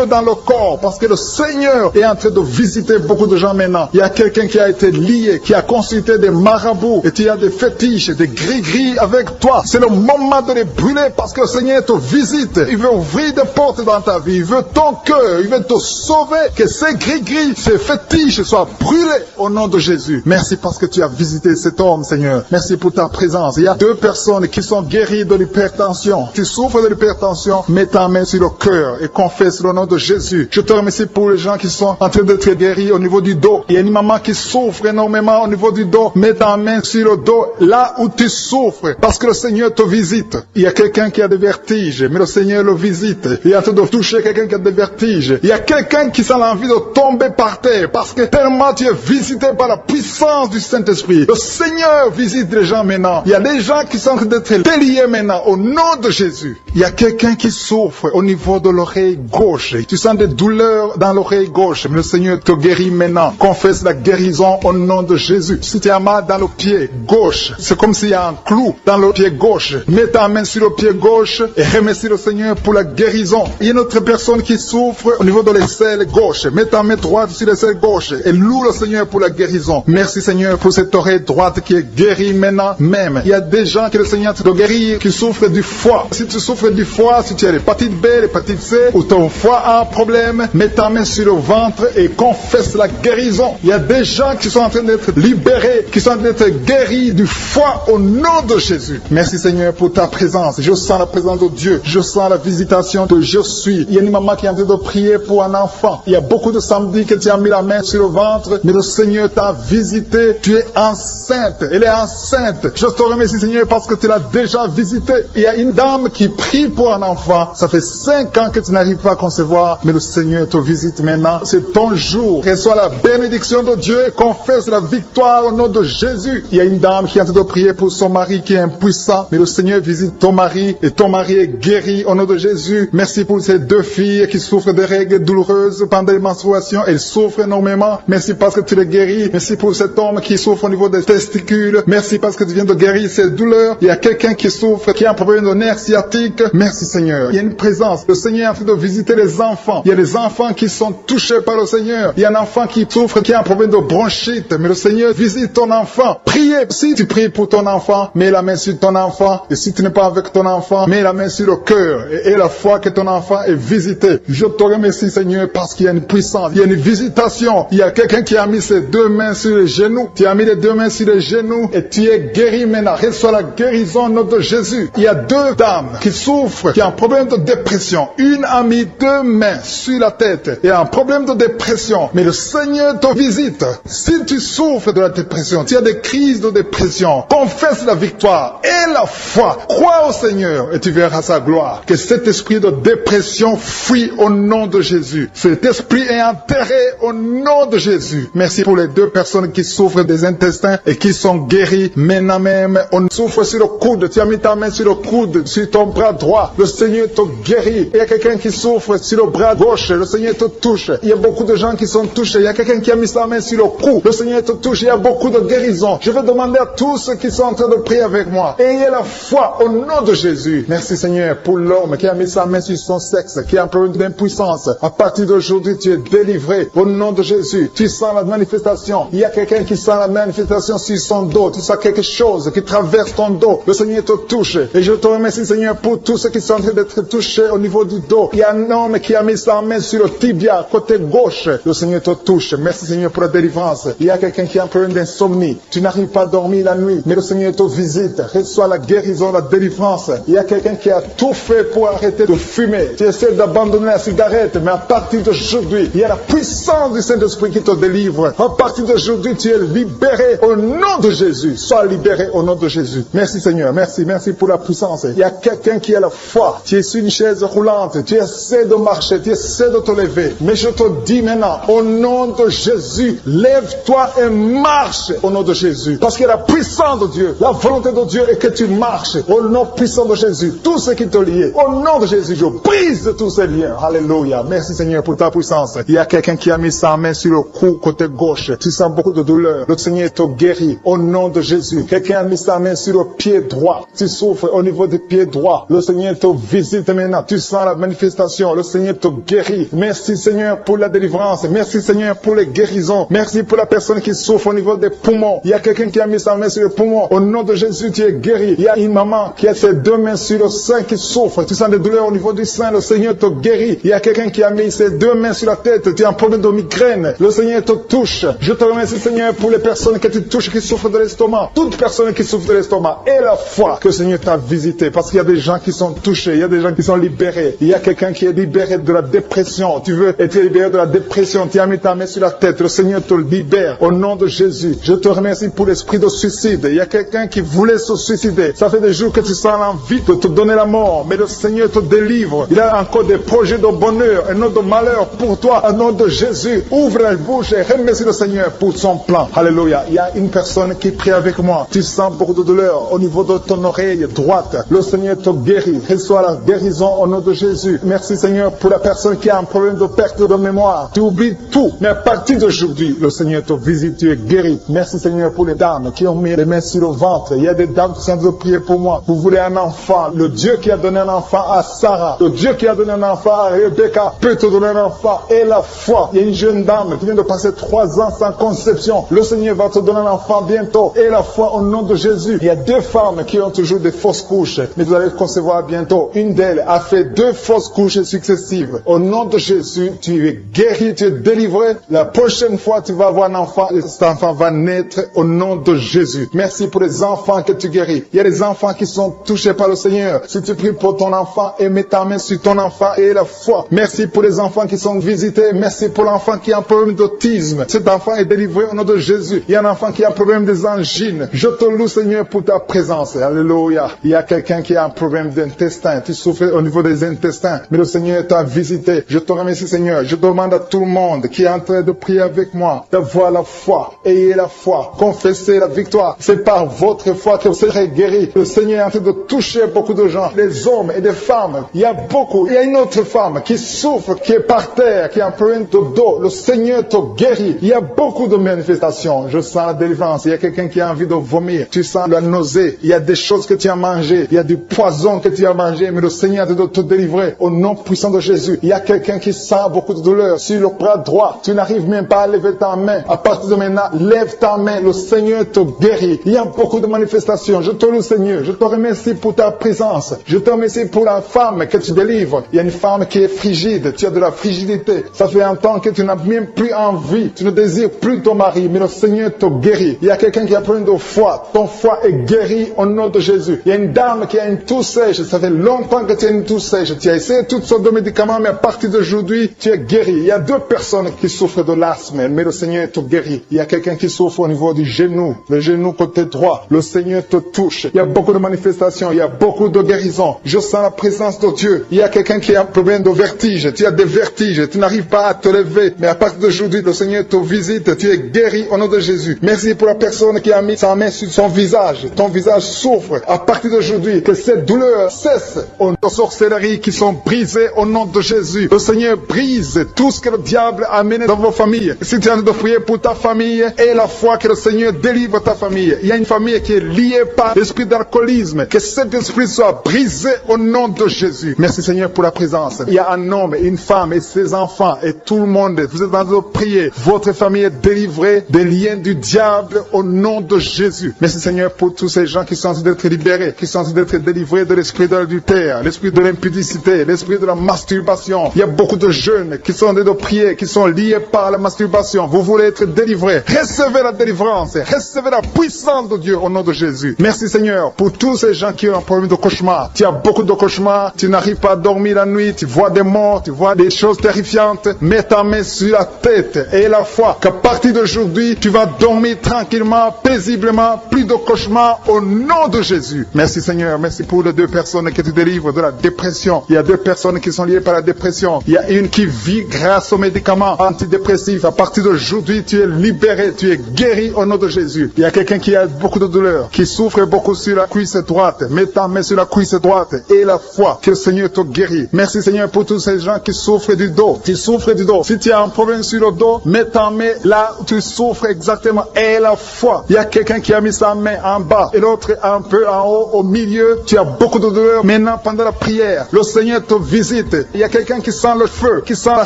dans le corps parce que le Seigneur est en train de visiter beaucoup de gens maintenant. Il y a quelqu'un qui a été lié, qui a consulté des marabouts et tu as des fétiches, des gris-gris avec toi. C'est le moment de les brûler parce que le Seigneur te visite. Il veut ouvrir des portes dans ta vie. Il veut ton cœur. Il veut te sauver. Que ces gris-gris, ces fétiches soient brûlés au nom de Jésus. Merci parce que tu as visité cet homme, Seigneur. Merci pour ta présence. Il y a 2 personnes qui sont guéries de l'hypertension. Tu souffres de l'hypertension, mets ta main sur le cœur et confesse le nom de Jésus. Je te remercie pour les gens qui sont en train d'être guéris au niveau du dos. Il y a une maman qui souffre énormément au niveau du dos. Mets ta main sur le dos, là où tu souffres, parce que le Seigneur te visite. Il y a quelqu'un qui a des vertiges, mais le Seigneur le visite. Il est en train de toucher quelqu'un qui a des vertiges. Il y a quelqu'un qui sent l'envie de tomber par terre, parce que tellement tu es visité par la puissance du Saint-Esprit. Le Seigneur visite les gens maintenant. Il y a des gens qui sont en train d'être déliés maintenant, au nom de Jésus. Il y a quelqu'un qui souffre au niveau de l'oreille gauche. Tu sens des douleurs dans l'oreille gauche, mais le Seigneur te guérit maintenant. Confesse la guérison au nom de Jésus. Si tu as mal dans le pied gauche, c'est comme s'il y a un clou dans le pied gauche. Mets ta main sur le pied gauche et remercie le Seigneur pour la guérison. Il y a une autre personne qui souffre au niveau de l'aisselle gauche. Mets ta main droite sur l'aisselle gauche et loue le Seigneur pour la guérison. Merci Seigneur pour cette oreille droite qui est guérie maintenant même. Il y a des gens que le Seigneur te guérit qui souffrent du foie. Si tu souffres du foie, si tu as l'hépatite B, l'hépatite C ou ton foie a un problème, mets ta main sur le ventre et confesse la guérison. Il y a des gens qui sont en train d'être libérés, qui sont en train d'être guéris du foie au nom de Jésus. Merci Seigneur pour ta présence. Je sens la présence de Dieu. Je sens la visitation de je suis. Il y a une maman qui est en train de prier pour un enfant. Il y a beaucoup de samedis que tu as mis la main sur le ventre, mais le Seigneur t'a visité. Tu es enceinte. Elle est enceinte. Je te remercie Seigneur parce que tu l'as déjà visité. Il y a une dame qui prie pour un enfant. Ça fait 5 ans que tu n'arrives pas à concevoir, mais le Seigneur te visite maintenant. C'est ton jour. Reçois la bénédiction de Dieu et confesse la victoire au nom de Jésus. Il y a une dame qui est en train de prier pour son mari qui est impuissant, mais le Seigneur visite ton mari et ton mari est guéri au nom de Jésus. Merci pour ces 2 filles qui souffrent de règles douloureuses pendant les menstruations. Elles souffrent énormément. Merci parce que tu les guéris. Merci pour cet homme qui souffre au niveau des testicules. Merci parce que tu viens de guérir ces douleurs. Il y a quelqu'un qui souffre, qui a un problème de nerf sciatique. Merci Seigneur. Il y a une présence. Le Seigneur est en train de visiter les enfants. Il y a des enfants qui sont touchés par le Seigneur. Il y a un enfant qui souffre, qui a un problème de bronchite. Mais le Seigneur visite ton enfant. Priez. Si tu pries pour ton enfant, mets la main sur ton enfant. Et si tu n'es pas avec ton enfant, mets la main sur le cœur. Et la foi que ton enfant est visité. Je te remercie Seigneur parce qu'il y a une puissance. Il y a une visitation. Il y a quelqu'un qui a mis ses deux mains sur les genoux. Tu as mis les deux mains sur les genoux et tu es guéri maintenant. Reçois la guérison au nom de Jésus. Il y a deux dames qui souffrent, qui ont un problème de dépression. Une a mis deux mains sur la tête et a un problème de dépression. Mais le Seigneur te visite. Si tu souffres de la dépression, tu as des crises de dépression, confesse la victoire et la foi. Crois au Seigneur et tu verras sa gloire. Que cet esprit de dépression fuit au nom de Jésus. Cet esprit est enterré au nom de Jésus. Merci pour les deux personnes qui souffrent des intestins et qui sont guéries maintenant même. On souffre sur le coude. Tu as mis ta main sur le coude, sur ton bras droit. Le Seigneur te guérit. Il y a quelqu'un qui souffre sur le bras gauche. Le Seigneur te touche. Il y a beaucoup de gens qui sont touchés. Il y a quelqu'un qui a mis sa main sur le cou. Le Seigneur te touche. Il y a beaucoup de guérisons. Je vais demander à tous ceux qui sont en train de prier avec moi. Ayez la foi au nom de Jésus. Merci Seigneur pour l'homme qui a mis sa main sur son sexe, qui a un problème d'impuissance. À partir d'aujourd'hui, tu es délivré au nom de Jésus. Tu sens la manifestation. Il y a quelqu'un qui sent la manifestation sur son dos. Tu sens quelque chose qui traverse ton dos. Le Seigneur te touche. Et je te remercie Seigneur pour tous ceux qui sont en train d'être touchés au niveau du dos. Il y a un homme qui a mis sa main sur le tibia, côté gauche. Le Seigneur te touche. Merci Seigneur pour la délivrance. Il y a quelqu'un qui a un problème d'insomnie. Tu n'arrives pas à dormir la nuit, mais le Seigneur te visite. Reçois la guérison, la délivrance. Il y a quelqu'un qui a tout fait pour arrêter de fumer. Tu essaies d'abandonner la cigarette, mais à partir d'aujourd'hui, il y a la puissance du Saint-Esprit qui te délivre. À partir d'aujourd'hui, tu es libéré au nom de Jésus. Sois libéré au nom de Jésus. Merci Seigneur. Merci pour la puissance. Il y a quelqu'un qui a la foi. Tu es sur une chaise roulante. Tu essaies de marcher. Tu essaies de te lever. Mais je te dis maintenant, au nom de Jésus, lève-toi et marche au nom de Jésus. Parce qu'il y a la puissance de Dieu. La volonté de Dieu est que tu marches au nom puissant de Jésus. Tout ce qui te lie, au nom de Jésus, je brise tous ces liens. Alléluia. Merci Seigneur pour ta puissance. Il y a quelqu'un qui a mis sa main sur le cou côté gauche. Tu sens beaucoup de douleur. Le Seigneur te guérit au nom de Jésus. Quelqu'un a mis sa main sur le pied droit. Tu souffres au niveau du pied droit. Le Seigneur te visite maintenant. Tu sens la manifestation. Le Seigneur te guérit. Merci Seigneur pour la délivrance. Merci Seigneur pour les guérisons. Merci pour la personne qui souffre au niveau des poumons. Il y a quelqu'un qui a mis sa main sur le poumon. Au nom de Jésus, tu es guéri. Il y a une maman qui a ses deux mains sur le sein qui souffre. Tu sens des douleurs au niveau du sein. Le Seigneur te guérit. Il y a quelqu'un qui a mis ses deux mains sur la tête. Tu as un problème de migraine. Le Seigneur te touche. Je te remercie Seigneur pour les personnes que tu touches qui souffrent de l'estomac. Toute personne qui souffre de l'estomac. Et la foi que le Seigneur t'a visité. Parce qu'il y a des gens qui sont touchés. Il y a des gens qui sont libérés. Il y a quelqu'un qui est libéré de la dépression. Tu veux être libéré de la dépression. Tu as mis ta main sur la tête. Le Seigneur te libère. Au nom de Jésus. Je te remercie pour l'esprit de suicide. Il y a quelqu'un qui voulait se suicider. Ça fait des jours que tu sens l'envie de te donner la mort. Mais le Seigneur te délivre. Il a encore des projets de bonheur et non de malheur pour toi. Au nom de Jésus. Ouvre la bouche et remercie le Seigneur pour son plan. Alléluia. Il y a une personne qui prie avec moi. Tu sens beaucoup de douleur au niveau de ton oreille droite. Le Seigneur te guérit. Reçois la guérison au nom de Jésus. Merci Seigneur pour la personne qui a un problème de perte de mémoire. Tu oublies tout. Mais à partir d'aujourd'hui, le Seigneur te visite. Tu es guéri. Merci Seigneur pour les dames qui ont mis les mains sur le ventre. Il y a des dames qui sont en train de prier pour moi. Vous voulez un enfant. Le Dieu qui a donné un enfant à Sarah. Le Dieu qui a donné un enfant à Rebecca peut te donner un enfant. Et la foi. Il y a une jeune dame qui vient de passer 3 ans sans conception. Le Seigneur va te donner un enfant bientôt. Et la foi au nom de Jésus. Il y a 2 femmes qui ont toujours des fausses couches. Mais vous allez concevoir bientôt. Une d'elles a fait 2 fausses couches successives. Au nom de Jésus, tu es guéri, tu es délivré. La prochaine fois, tu vas avoir un enfant. Et cet enfant va naître au nom de Jésus. Merci pour les enfants que tu guéris. Il y a des enfants qui sont touchés par le Seigneur. Si tu pries pour ton enfant et mets ta main sur ton enfant et la foi. Merci pour les enfants qui sont visités. Merci pour l'enfant qui a un problème d'autisme. Cet enfant est délivré au nom de Jésus. Il y a un enfant qui a un problème des angines. Je te loue Seigneur pour ta présence. Alléluia. Il y a quelqu'un qui a un problème d'intestin. Tu souffres au niveau des intestins. Mais le Seigneur t'a visité. Je te remercie Seigneur. Je demande à tout le monde qui est en train de prier avec moi d'avoir la foi. Ayez la foi. Confessez la victoire. C'est par votre foi que vous serez guéris. Le Seigneur est en train de toucher beaucoup de gens. Des hommes et des femmes. Il y a beaucoup. Il y a une autre femme qui souffre, qui est par terre, qui a un problème de dos. Le Seigneur te guérit. Il y a beaucoup de manifestations. Je sens la délivrance. Il y a quelqu'un qui a envie de vomir. Tu sens la nausée. Il y a des choses que tu as mangées. Il y a du poison que tu as mangé. Mais le Seigneur doit te délivrer au nom puissant de Jésus. Il y a quelqu'un qui sent beaucoup de douleur sur le bras droit. Tu n'arrives même pas à lever ta main. À partir de maintenant, lève ta main. Le Seigneur te guérit. Il y a beaucoup de manifestations. Je te loue, Seigneur. Je te remercie pour ta présence. Je te remercie pour la femme que tu délivres. Il y a une femme qui est frigide. Tu as de la frigidité. Ça fait un temps que tu n'as même plus envie. Tu ne désires plus ton mari. Mais le Seigneur te guérit. Il y a quelqu'un qui a plein de foi. Ton foie est guéri au nom de Jésus. Il y a une dame qui a une toux sèche. Ça fait longtemps que tu as une toux sèche. Tu as essayé toutes sortes de médicaments, mais à partir d'aujourd'hui, tu es guéri. Il y a 2 personnes qui souffrent de l'asthme, mais le Seigneur te guérit. Il y a quelqu'un qui souffre au niveau du genou, le genou côté droit. Le Seigneur te touche. Il y a beaucoup de manifestations. Il y a beaucoup de guérisons. Je sens la présence de Dieu. Il y a quelqu'un qui a un problème de vertige. Tu as des vertiges. Tu n'arrives pas à te lever, mais à partir d'aujourd'hui, le Seigneur te visite. Tu es guéri au nom de Jésus. Merci pour la personne qui a mis sa main sur son visage. Ton visage souffre. À partir d'aujourd'hui, que cette douleur cesse. Aux sorcelleries qui sont brisées au nom de Jésus. Le Seigneur brise tout ce que le diable a mené dans vos familles. Si tu as envie de prier pour ta famille, et la foi que le Seigneur délivre ta famille. Il y a une famille qui est liée par l'esprit d'alcoolisme. Que cet esprit soit brisé au nom de Jésus. Merci Seigneur pour la présence. Il y a un homme, une femme et ses enfants et tout le monde. Vous êtes en train de prier. Votre famille est délivrée des liens du diable au nom de Jésus. Merci Seigneur pour tous ces gens qui sont en train d'être libérés, qui sont en train d'être délivrés de l'esprit de l'adultère, l'esprit de l'impudicité, l'esprit de la masturbation. Il y a beaucoup de jeunes qui sont en train de prier, qui sont liés par la masturbation. Vous voulez être délivrés. Recevez la délivrance. Recevez la puissance de Dieu au nom de Jésus. Merci Seigneur pour tous ces gens qui ont un problème de cauchemar. Tu as beaucoup de cauchemars. Tu n'arrives pas à dormir la nuit. Tu vois des morts. Tu vois des choses terrifiantes. Mets ta main sur la tête et la foi qu'à partir d'aujourd'hui, tu vas dormir tranquillement, paisiblement, plus de cauchemars au nom de Jésus. Merci Seigneur. Merci pour les 2 personnes que tu délivres de la dépression. Il y a 2 personnes qui sont liées par la dépression. Il y a une qui vit grâce aux médicaments antidépressifs. À partir d'aujourd'hui, tu es libéré, tu es guéri au nom de Jésus. Il y a quelqu'un qui a beaucoup de douleur, qui souffre beaucoup sur la cuisse droite. Mets ta main sur la cuisse droite et la foi que le Seigneur te guérit. Merci Seigneur pour tous ces gens qui souffrent du dos. Tu souffres du dos. Si tu as un problème sur le dos, mets ta main là où tu souffres exactement et la foi. Il y a quelqu'un qui a mis sa main en bas et l'autre un peu en haut, au milieu. Tu as beaucoup de douleur. Maintenant, pendant la prière, le Seigneur te visite. Il y a quelqu'un qui sent le feu, qui sent la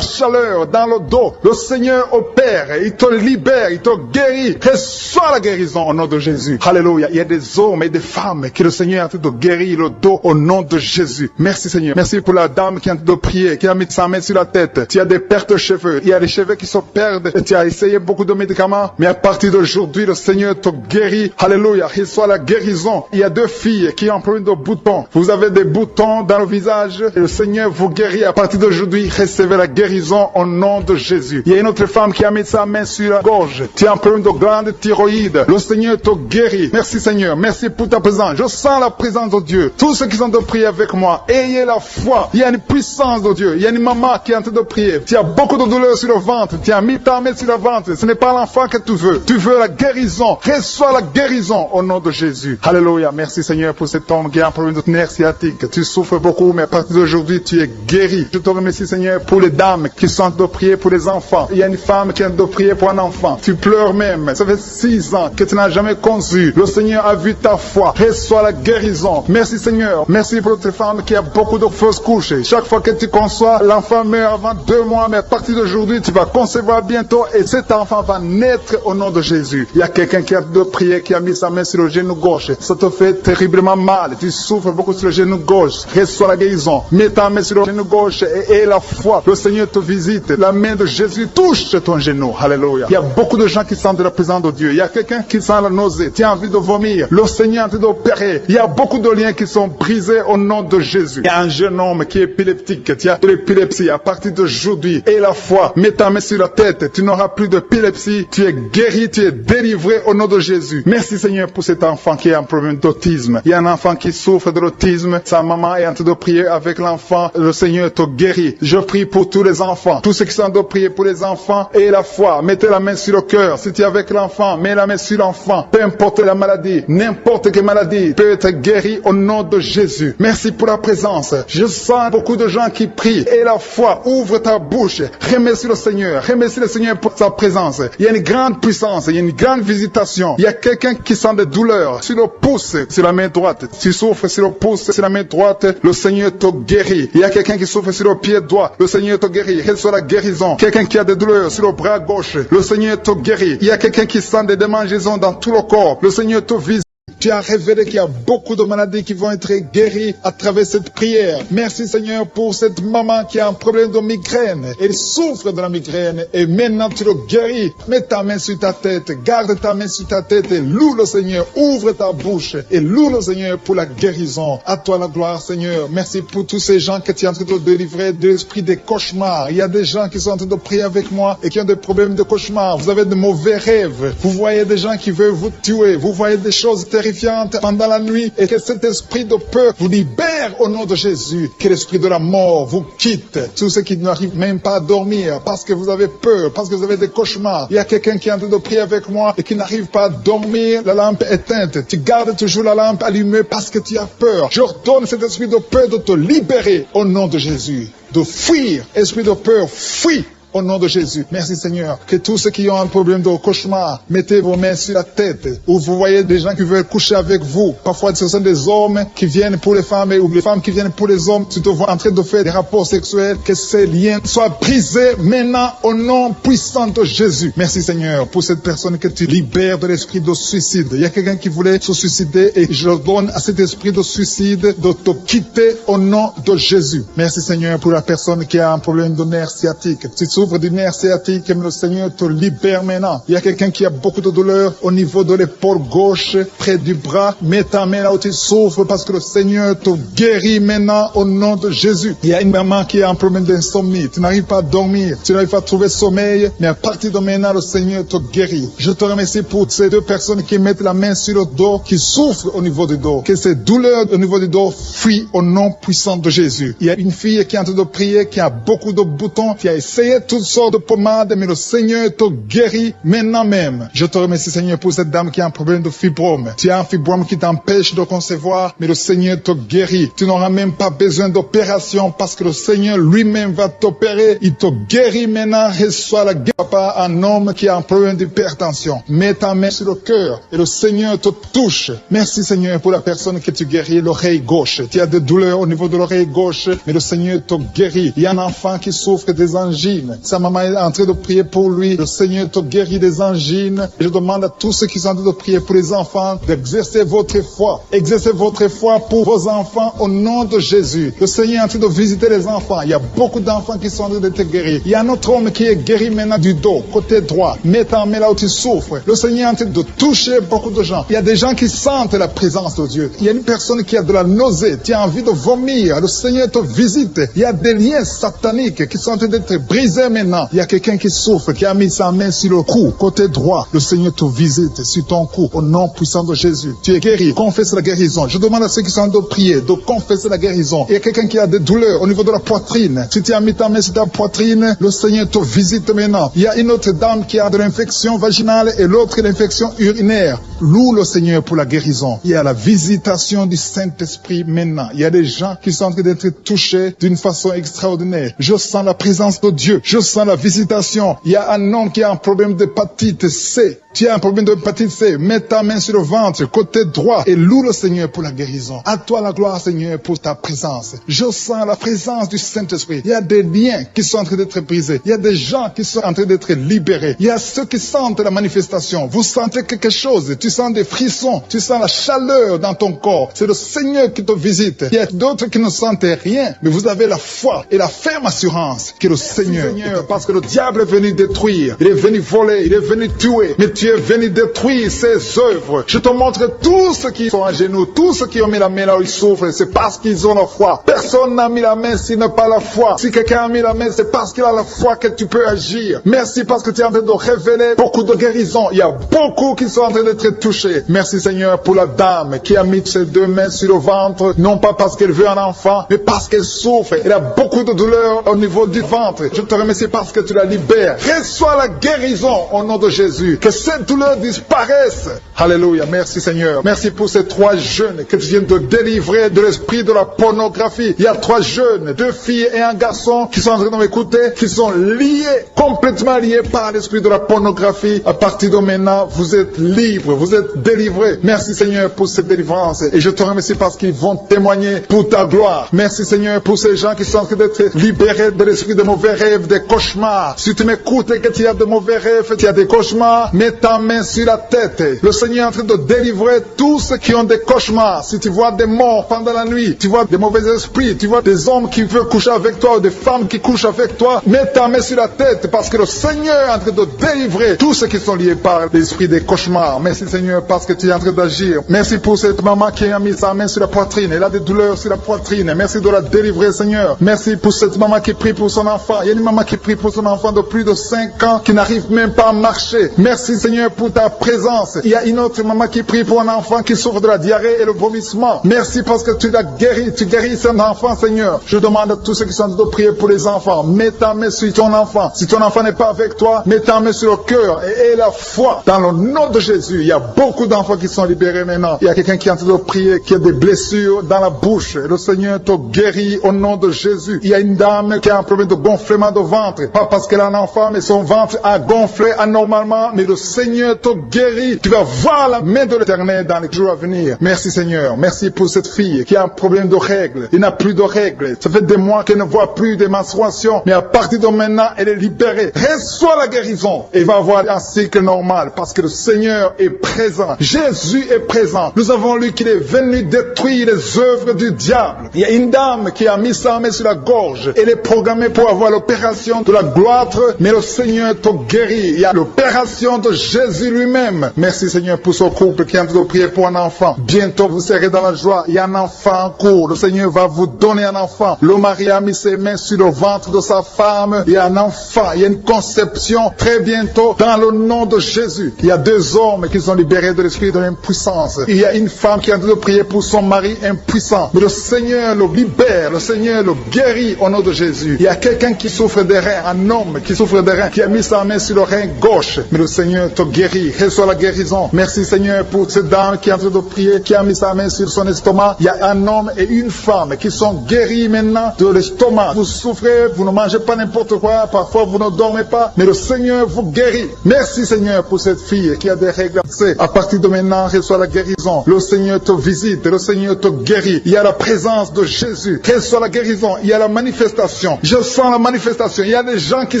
chaleur dans le dos. Le Seigneur opère. Il te libère, il te guérit. Reçois la guérison au nom de Jésus. Alléluia. Il y a des hommes et des femmes que le Seigneur a en train de guérir le dos au nom de Jésus. Merci Seigneur. Merci pour la dame qui est en train de prier, qui a mis sa main sur la tête. Tu as des pertes de cheveux. Il y a des cheveux qui se perdent. Et tu as essayé beaucoup de médicaments. Mais à partir d'aujourd'hui, le Seigneur te guérit. Alléluia. Reçois la guérison. Il y a 2 filles qui ont un problème de boutons. Vous avez des boutons dans le visage. Et le Seigneur vous guérit. À partir d'aujourd'hui, recevez la guérison au nom de Jésus. Il y a une autre femme qui a mis sa main sur la gorge. Tu as un problème de glande thyroïde. Le Seigneur te guérit. Merci Seigneur. Merci pour ta présence. Je sens la présence de Dieu. Tous ceux qui sont de prier avec moi, ayez la foi. Il y a une puissance de Dieu. Il y a une maman qui est en train de prier. Tu as beaucoup de douleur sur le ventre. Tu as mis ta main sur le ventre. Ce n'est pas l'enfant que tu veux. Tu veux la guérison. Reçois la guérison au nom de Jésus. Alléluia. Merci Seigneur pour cet homme qui a un problème de nerf sciatique. Tu souffres beaucoup, mais à partir d'aujourd'hui, tu es guéri. Je te remercie Seigneur pour les dames qui sont en train de prier pour les enfants. Il y a une femme qui est en train de prier pour un enfant. Tu pleures même. Ça fait 6 ans que tu n'as jamais conçu. Le Seigneur a vu ta foi. Reçois la guérison. Merci Seigneur. Merci pour notre femme qui a beaucoup de fausses couches. Chaque fois que tu conçois, l'enfant meurt avant 2 mois, mais à partir d'aujourd'hui, tu vas concevoir bientôt et cet enfant va naître au nom de Jésus. Il y a quelqu'un qui a de prier, qui a mis sa main sur le genou gauche. Ça te fait terriblement mal. Tu souffres beaucoup sur le genou gauche. Reçois la guérison. Mets ta main sur le genou gauche et la foi. Le Seigneur te visite. La main de Jésus touche ton genou. Alléluia. Il y a beaucoup de gens qui sentent la présence de Dieu. Il y a quelqu'un qui sent la nausée. Tu as envie de vomir. Le Seigneur est en train d'opérer. Il y a beaucoup de liens qui sont brisés au nom de Jésus. Il y a un jeune homme qui est épileptique. Tu as de l'épilepsie à partir d'aujourd'hui. Et la foi. Mets ta main sur la tête. Tu n'auras plus d'épilepsie. Tu es guéri. Tu es délivré au nom de Jésus. Merci Seigneur pour cet enfant qui a un problème d'autisme. Il y a un enfant qui souffre de l'autisme. Sa maman est en train de prier avec l'enfant. Le Seigneur te guérit. Je prie pour tous les enfants. Tous ceux qui sont en train de prier pour les enfants et la foi. Mettez la main sur le cœur. Si tu es avec l'enfant, mets la main sur l'enfant. Peu importe la maladie, n'importe quelle maladie peut être guérie au nom de Jésus. Merci pour la présence. Je sens beaucoup de gens qui prient. Et la foi, ouvre ta bouche. Remercie le Seigneur. Remercie le Seigneur pour sa présence. Il y a une grande puissance. Il y a une une grande visitation. Il y a quelqu'un qui sent des douleurs sur le pouce, sur la main droite. Tu souffres sur le pouce, sur la main droite, le Seigneur te guérit. Il y a quelqu'un qui souffre sur le pied droit, le Seigneur te guérit. Reçois la guérison. Quelqu'un qui a des douleurs sur le bras gauche, le Seigneur te guérit. Il y a quelqu'un qui sent des démangeaisons dans tout le corps, le Seigneur te visite. Tu as révélé qu'il y a beaucoup de maladies qui vont être guéries à travers cette prière. Merci Seigneur pour cette maman qui a un problème de migraine. Elle souffre de la migraine et maintenant tu le guéris. Mets ta main sur ta tête, garde ta main sur ta tête et loue le Seigneur. Ouvre ta bouche et loue le Seigneur pour la guérison. À toi la gloire Seigneur. Merci pour tous ces gens que tu es en train de délivrer de l'esprit des cauchemars. Il y a des gens qui sont en train de prier avec moi et qui ont des problèmes de cauchemars. Vous avez de mauvais rêves. Vous voyez des gens qui veulent vous tuer. Vous voyez des choses terrifiantes pendant la nuit et que cet esprit de peur vous libère au nom de Jésus. Que l'esprit de la mort vous quitte. Tous ceux qui n'arrivent même pas à dormir parce que vous avez peur, parce que vous avez des cauchemars. Il y a quelqu'un qui est en train de prier avec moi et qui n'arrive pas à dormir, la lampe éteinte. Tu gardes toujours la lampe allumée parce que tu as peur. J'ordonne cet esprit de peur de te libérer au nom de Jésus. De fuir. Esprit de peur, fuis. Au nom de Jésus. Merci Seigneur. Que tous ceux qui ont un problème de cauchemar, mettez vos mains sur la tête. Ou vous voyez des gens qui veulent coucher avec vous. Parfois ce sont des hommes qui viennent pour les femmes ou les femmes qui viennent pour les hommes. Tu te vois en train de faire des rapports sexuels. Que ces liens soient brisés maintenant au nom puissant de Jésus. Merci Seigneur pour cette personne que tu libères de l'esprit de suicide. Il y a quelqu'un qui voulait se suicider et je donne à cet esprit de suicide de te quitter au nom de Jésus. Merci Seigneur pour la personne qui a un problème de nerf sciatique. Tu souffres du nerf sciatique, mais le Seigneur te libère maintenant. Il y a quelqu'un qui a beaucoup de douleur au niveau de l'épaule gauche, près du bras. Mets ta main là où tu souffres parce que le Seigneur te guérit maintenant au nom de Jésus. Il y a une maman qui a un problème d'insomnie. Tu n'arrives pas à dormir, tu n'arrives pas à trouver sommeil, mais à partir de maintenant, le Seigneur te guérit. Je te remercie pour ces deux personnes qui mettent la main sur le dos, qui souffrent au niveau du dos. Que ces douleurs au niveau du dos fuient au nom puissant de Jésus. Il y a une fille qui est en train de prier, qui a beaucoup de boutons, qui a essayé toutes sortes de pommades, mais le Seigneur te guérit maintenant même. Je te remercie Seigneur pour cette dame qui a un problème de fibrome. Tu as un fibrome qui t'empêche de concevoir, mais le Seigneur te guérit. Tu n'auras même pas besoin d'opération parce que le Seigneur lui-même va t'opérer. Il te guérit maintenant. Reçois la guérison. Papa, un homme qui a un problème d'hypertension. Mets ta main sur le cœur et le Seigneur te touche. Merci Seigneur pour la personne que tu guéris, l'oreille gauche. Tu as des douleurs au niveau de l'oreille gauche, mais le Seigneur te guérit. Il y a un enfant qui souffre des angines. Sa maman est en train de prier pour lui. Le Seigneur te guérit des angines. Et je demande à tous ceux qui sont en train de prier pour les enfants d'exercer votre foi. Exercez votre foi pour vos enfants au nom de Jésus. Le Seigneur est en train de visiter les enfants. Il y a beaucoup d'enfants qui sont en train d'être guéris. Il y a un autre homme qui est guéri maintenant du dos, côté droit. Mets ta main là où tu souffres. Le Seigneur est en train de toucher beaucoup de gens. Il y a des gens qui sentent la présence de Dieu. Il y a une personne qui a de la nausée. Tu as envie de vomir. Le Seigneur te visite. Il y a des liens sataniques qui sont en train d'être brisés maintenant. Il y a quelqu'un qui souffre, qui a mis sa main sur le cou, côté droit. Le Seigneur te visite sur ton cou, au nom puissant de Jésus. Tu es guéri. Confesse la guérison. Je demande à ceux qui sont en train de prier de confesser la guérison. Il y a quelqu'un qui a des douleurs au niveau de la poitrine. Si tu as mis ta main sur ta poitrine, le Seigneur te visite maintenant. Il y a une autre dame qui a de l'infection vaginale et l'autre l'infection urinaire. Loue le Seigneur pour la guérison. Il y a la visitation du Saint-Esprit maintenant. Il y a des gens qui sont en train d'être touchés d'une façon extraordinaire. Je sens la présence de Dieu. Je sens la visitation. Il y a un homme qui a un problème d'hépatite C. Tu as un problème d'hépatite C. Mets ta main sur le ventre, côté droit, et loue le Seigneur pour la guérison. À toi la gloire, Seigneur, pour ta présence. Je sens la présence du Saint-Esprit. Il y a des liens qui sont en train d'être brisés. Il y a des gens qui sont en train d'être libérés. Il y a ceux qui sentent la manifestation. Vous sentez quelque chose. Tu sens des frissons. Tu sens la chaleur dans ton corps. C'est le Seigneur qui te visite. Il y a d'autres qui ne sentent rien, mais vous avez la foi et la ferme assurance que le Seigneur, parce que le diable est venu détruire. Il est venu voler. Il est venu tuer. Mais tu es venu détruire ses œuvres. Je te montre tous ceux qui sont à genoux, tous ceux qui ont mis la main là où ils souffrent, c'est parce qu'ils ont la foi. Personne n'a mis la main s'il n'a pas la foi. Si quelqu'un a mis la main, c'est parce qu'il a la foi que tu peux agir. Merci parce que tu es en train de révéler beaucoup de guérisons. Il y a beaucoup qui sont en train d'être touchés. Merci Seigneur pour la dame qui a mis ses deux mains sur le ventre, non pas parce qu'elle veut un enfant, mais parce qu'elle souffre. Elle a beaucoup de douleur au niveau du ventre. Je te remercie remercie parce que tu la libères. Reçois la guérison au nom de Jésus. Que cette douleur disparaisse. Alléluia. Merci Seigneur. Merci pour ces 3 jeunes que tu viens de délivrer de l'esprit de la pornographie. Il y a 3 jeunes, 2 filles et un garçon qui sont en train de m'écouter, qui sont liés, complètement liés par l'esprit de la pornographie. À partir de maintenant, vous êtes libres, vous êtes délivrés. Merci Seigneur pour cette délivrance. Et je te remercie parce qu'ils vont témoigner pour ta gloire. Merci Seigneur pour ces gens qui sont en train d'être libérés de l'esprit de mauvais rêves, des cauchemars. Si tu m'écoutes et que tu as de mauvais rêves, tu as des cauchemars, mets ta main sur la tête. Le Seigneur est en train de délivrer tous ceux qui ont des cauchemars. Si tu vois des morts pendant la nuit, tu vois des mauvais esprits, tu vois des hommes qui veulent coucher avec toi ou des femmes qui couchent avec toi, mets ta main sur la tête parce que le Seigneur est en train de délivrer tous ceux qui sont liés par l'esprit des cauchemars. Merci Seigneur parce que tu es en train d'agir. Merci pour cette maman qui a mis sa main sur la poitrine. Elle a des douleurs sur la poitrine. Merci de la délivrer Seigneur. Merci pour cette maman qui prie pour son enfant. Il y a une maman qui prie pour son enfant de plus de 5 ans qui n'arrive même pas à marcher. Merci Seigneur pour ta présence. Il y a une autre maman qui prie pour un enfant qui souffre de la diarrhée et le vomissement. Merci parce que tu l'as guéri. Tu guéris son enfant Seigneur. Je demande à tous ceux qui sont en train de prier pour les enfants. Mets ta main sur ton enfant. Si ton enfant n'est pas avec toi, mets ta main sur le cœur et la foi. Dans le nom de Jésus, il y a beaucoup d'enfants qui sont libérés maintenant. Il y a quelqu'un qui est en train de prier, qui a des blessures dans la bouche. Le Seigneur te guérit au nom de Jésus. Il y a une dame qui a un problème de gonflement de ventre. Pas parce qu'elle a un enfant, mais son ventre a gonflé anormalement. Mais le Seigneur te guérit. Tu vas voir la main de l'Éternel dans les jours à venir. Merci Seigneur. Merci pour cette fille qui a un problème de règles. Il n'a plus de règles. Ça fait des mois qu'elle ne voit plus de menstruation. Mais à partir de maintenant, elle est libérée. Reçois la guérison. Et va avoir un cycle normal parce que le Seigneur est présent. Jésus est présent. Nous avons lu qu'il est venu détruire les œuvres du diable. Il y a une dame qui a mis sa main sur la gorge. Elle est programmée pour avoir l'opération de la gloire, mais le Seigneur te guérit. Il y a l'opération de Jésus lui-même. Merci Seigneur pour ce couple qui est en train de prier pour un enfant. Bientôt vous serez dans la joie. Il y a un enfant en cours. Le Seigneur va vous donner un enfant. Le mari a mis ses mains sur le ventre de sa femme. Il y a un enfant. Il y a une conception très bientôt dans le nom de Jésus. Il y a 2 hommes qui sont libérés de l'esprit de l'impuissance. Il y a une femme qui est en train de prier pour son mari impuissant. Mais le Seigneur le libère. Le Seigneur le guérit au nom de Jésus. Il y a quelqu'un qui souffre des reins. Un homme qui souffre des reins. Qui a mis sa main sur le rein gauche. Mais le Seigneur te guérit. Reçois la guérison. Merci Seigneur pour cette dame qui est en train de prier. Qui a mis sa main sur son estomac. Il y a un homme et une femme qui sont guéris maintenant de l'estomac. Vous souffrez. Vous ne mangez pas n'importe quoi. Parfois vous ne dormez pas. Mais le Seigneur vous guérit. Merci Seigneur pour cette fille qui a des règles. À partir de maintenant, reçois la guérison. Le Seigneur te visite. Le Seigneur te guérit. Il y a la présence de Jésus. Reçois la guérison. Il y a la manifestation. Je sens la manifestation. Il y a des gens qui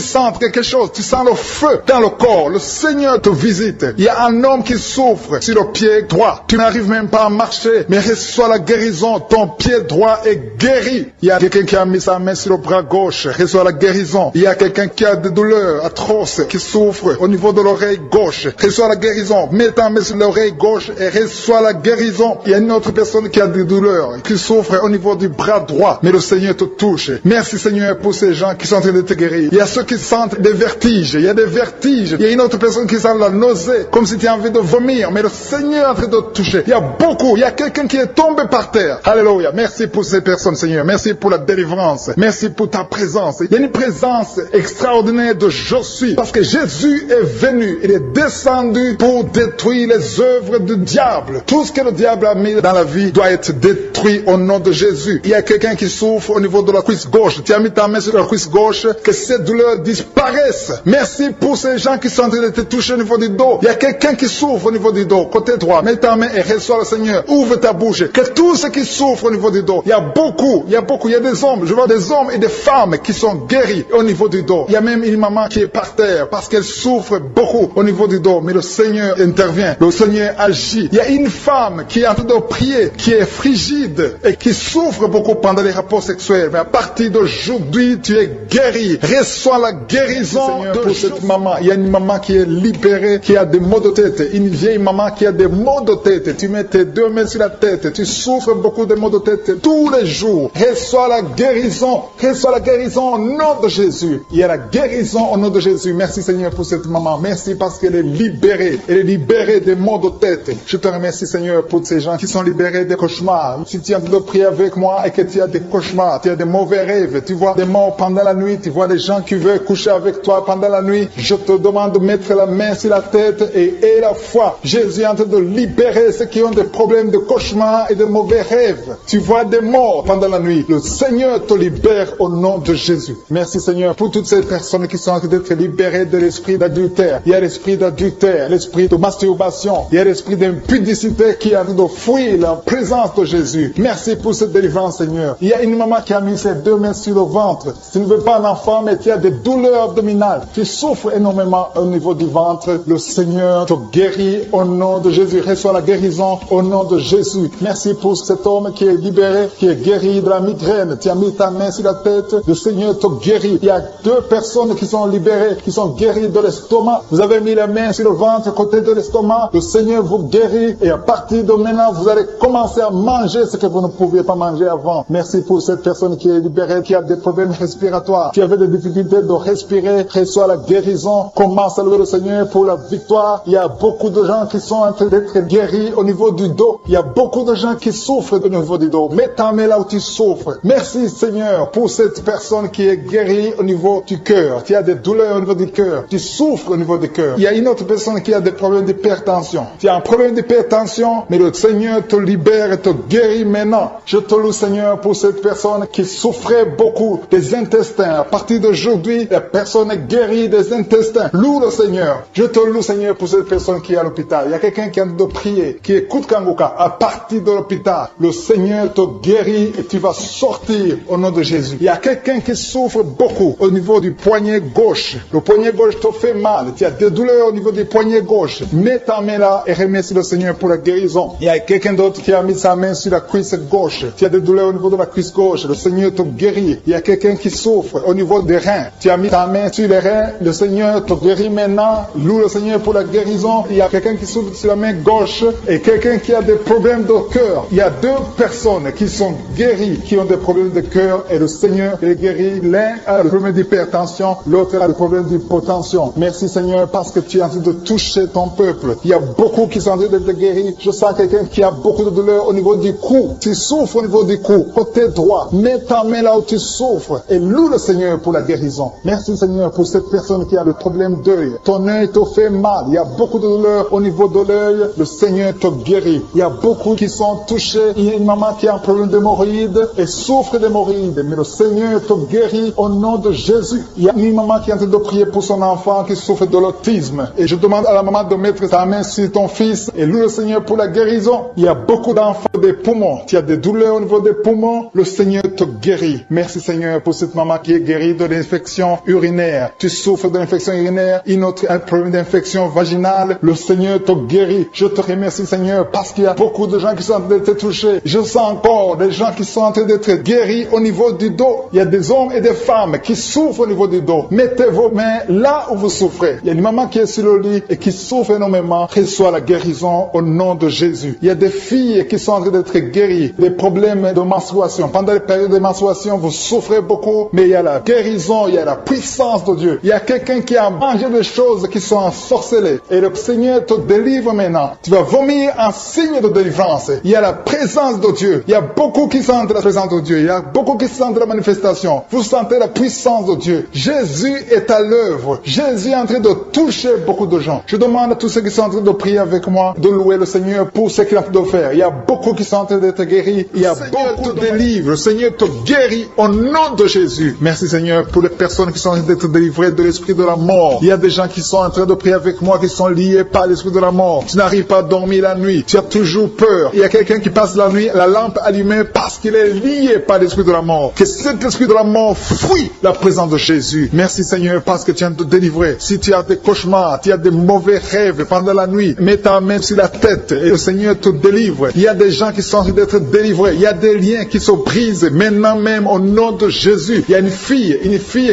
sentent quelque chose. Tu sens le feu dans le corps. Le Seigneur te visite. Il y a un homme qui souffre sur le pied droit. Tu n'arrives même pas à marcher. Mais reçois la guérison. Ton pied droit est guéri. Il y a quelqu'un qui a mis sa main sur le bras gauche. Reçois la guérison. Il y a quelqu'un qui a des douleurs atroces, qui souffre au niveau de l'oreille gauche. Reçois la guérison. Mets ta main sur l'oreille gauche et reçois la guérison. Il y a une autre personne qui a des douleurs, qui souffre au niveau du bras droit. Mais le Seigneur te touche. Merci Seigneur pour ces gens qui sont en train de te guérir. Il y a ceux qui sentent des vertiges. Il y a des vertiges. Il y a une autre personne qui sent la nausée, comme si tu as envie de vomir. Mais le Seigneur est en train de te toucher. Il y a beaucoup. Il y a quelqu'un qui est tombé par terre. Alléluia. Merci pour ces personnes Seigneur. Merci pour la délivrance. Merci pour ta présence. Il y a une présence extraordinaire de je suis. Parce que Jésus est venu. Il est descendu pour détruire les œuvres du diable. Tout ce que le diable a mis dans la vie doit être détruit au nom de Jésus. Il y a quelqu'un qui souffre au niveau de la cuisse gauche. Tu as mis ta main sur la cuisse gauche. Que cette douleur disparaisse. Merci pour ces gens qui sont en train de te toucher au niveau du dos. Il y a quelqu'un qui souffre au niveau du dos. Côté droit. Mets ta main et reçois le Seigneur. Ouvre ta bouche. Que tous ceux qui souffrent au niveau du dos. Il y a beaucoup. Il y a des hommes. Je vois des hommes et des femmes qui sont guéris au niveau du dos. Il y a même une maman qui est par terre parce qu'elle souffre beaucoup au niveau du dos. Mais le Seigneur intervient. Le Seigneur agit. Il y a une femme qui est en train de prier, qui est frigide et qui souffre beaucoup pendant les rapports sexuels. Mais à partir d'aujourd'hui, tu es guéri. Reçois la guérison pour cette maman. Il y a une maman qui est libérée, qui a des maux de tête. Une vieille maman qui a des maux de tête. Tu mets tes 2 mains sur la tête. Tu souffres beaucoup de maux de tête tous les jours. Reçois la guérison. Reçois la guérison au nom de Jésus. Il y a la guérison au nom de Jésus. Merci Seigneur pour cette maman. Merci parce qu'elle est libérée. Elle est libérée des maux de tête. Je te remercie Seigneur pour ces gens qui sont libérés des cauchemars. Si tu es en train de prier avec moi et que tu as des cauchemars, tu as des mauvais rêves, tu vois des morts pendant la nuit, tu vois vois des gens qui veulent coucher avec toi pendant la nuit. Je te demande de mettre la main sur la tête et la foi. Jésus est en train de libérer ceux qui ont des problèmes de cauchemars et de mauvais rêves. Tu vois des morts pendant la nuit. Le Seigneur te libère au nom de Jésus. Merci Seigneur pour toutes ces personnes qui sont en train d'être libérées de l'esprit d'adultère. Il y a l'esprit d'adultère, l'esprit de masturbation. Il y a l'esprit d'impudicité qui est en train de fuir la présence de Jésus. Merci pour cette délivrance Seigneur. Il y a une maman qui a mis ses 2 mains sur le ventre. Tu ne veux pas un enfant mais tu as des douleurs abdominales. Tu souffres énormément au niveau du ventre. Le Seigneur te guérit au nom de Jésus. Reçois la guérison au nom de Jésus. Merci pour cet homme qui est libéré, qui est guéri de la migraine. Tu as mis ta main sur la tête. Le Seigneur te guérit. Il y a 2 personnes qui sont libérées, qui sont guéries de l'estomac. Vous avez mis la main sur le ventre, à côté de l'estomac. Le Seigneur vous guérit. Et à partir de maintenant, vous allez commencer à manger ce que vous ne pouviez pas manger avant. Merci pour cette personne qui est libérée, qui a des problèmes respiratoires, qui avait des difficultés de respirer. Reçois la guérison. Commence à louer le Seigneur pour la victoire. Il y a beaucoup de gens qui sont en train d'être guéris au niveau du dos. Il y a beaucoup de gens qui souffrent au niveau du dos. Mets ta main là où tu souffres. Merci Seigneur pour cette personne qui est guérie au niveau du cœur. Tu as des douleurs au niveau du cœur. Tu souffres au niveau du cœur. Il y a une autre personne qui a des problèmes d'hypertension. Tu as un problème d'hypertension, mais le Seigneur te libère et te guérit maintenant. Je te loue Seigneur pour cette personne qui souffrait beaucoup des intestins. À partir d'aujourd'hui, la personne est guérie des intestins. Loue le Seigneur. Je te loue Seigneur pour cette personne qui est à l'hôpital. Il y a quelqu'un qui a de prier, qui écoute Kanguka. À partir de l'hôpital, le Seigneur te guérit et tu vas sortir au nom de Jésus. Il y a quelqu'un qui souffre beaucoup au niveau du poignet gauche. Le poignet gauche te fait mal. Tu as des douleurs au niveau du poignet gauche. Mets ta main là et remercie le Seigneur pour la guérison. Il y a quelqu'un d'autre qui a mis sa main sur la cuisse gauche. Tu as des douleurs au niveau de la cuisse gauche. Le Seigneur te guérit. Il y a quelqu'un qui souffre au niveau des reins. Tu as mis ta main sur les reins. Le Seigneur te guérit maintenant. Loue le Seigneur pour la guérison. Il y a quelqu'un qui souffre sur la main gauche et quelqu'un qui a des problèmes de cœur. Il y a 2 personnes qui sont guéries, qui ont des problèmes de cœur et le Seigneur les guérit. L'un a le problème d'hypertension, l'autre a le problème d'hypotension. Merci Seigneur parce que tu es en train de toucher ton peuple. Il y a beaucoup qui sont en train d'être guéris. Je sens quelqu'un qui a beaucoup de douleur au niveau du cou. Tu souffres au niveau du cou, côté droit. Mets ta main là où tu souffres et loue le Seigneur pour la guérison. Merci Seigneur pour cette personne qui a le problème d'œil. Ton œil te fait mal. Il y a beaucoup de douleur au niveau de l'œil. Le Seigneur te guérit. Il y a beaucoup qui sont touchés. Il y a une maman qui a un problème d'hémorroïdes et souffre d'hémorroïdes. Mais le Seigneur te guérit au nom de Jésus. Il y a une maman qui est en train de prier pour son enfant qui souffre de l'autisme. Et je demande à la maman de mettre sa main sur ton fils et loue le Seigneur pour la guérison. Il y a beaucoup d'enfants des poumons. Tu as des douleurs au niveau des poumons. Le Seigneur te guérit. Merci Seigneur pour cette maman qui est guérie de l'infection urinaire. Tu souffres de l'infection urinaire. Une autre a un problème d'infection vaginale. Le Seigneur te guérit. Je te remercie Seigneur parce qu'il y a beaucoup de gens qui sont en train d'être touchés. Je sens encore des gens qui sont en train d'être guéris au niveau du dos. Il y a des hommes et des femmes qui souffrent au niveau du dos. Mettez vos mains là où vous souffrez. Il y a une maman qui est sur le lit et qui souffre énormément. Reçois la guérison au nom de Jésus. Il y a des filles qui sont en train d'être guéries des problèmes de menstruation. Pendant les périodes de menstruation, vous souffrez beaucoup, mais il y a la guérison, il y a la puissance de Dieu. Il y a quelqu'un qui a mangé des choses qui sont ensorcelées et le Seigneur te délivre maintenant. Tu vas vomir un signe de délivrance. Il y a la présence de Dieu. Il y a beaucoup qui sentent la présence de Dieu. Il y a beaucoup qui sentent la manifestation. Vous sentez la puissance de Dieu. Jésus est à l'œuvre. Jésus est en train de toucher beaucoup de gens. Je demande à tous ceux qui sont en train de prier avec moi de louer le Seigneur pour ce qu'il a fait de faire. Il y a beaucoup qui sont en train d'être guéris. Il y a beaucoup de délivres. Le Seigneur te guérit au nom de Jésus. Merci Seigneur pour les personnes qui sont en train d'être délivrées de l'esprit de la mort. Il y a des gens qui sont en train de prier avec moi qui sont liés par l'esprit de la mort. Tu n'arrives pas à dormir la nuit. Tu as toujours peur. Il y a quelqu'un qui passe la nuit, la lampe allumée parce qu'il est lié par l'esprit de la mort. Que cet esprit de la mort fuit la présence de Jésus. Merci Seigneur parce que tu viens de te délivrer. Si tu as des cauchemars, tu as des mauvais rêves pendant la nuit, mets ta main sur la tête et le Seigneur te délivre. Il y a des gens qui sont en train d'être délivrés. Il y a des liens qui se brisent maintenant même au nom de Jésus. Il y a une fille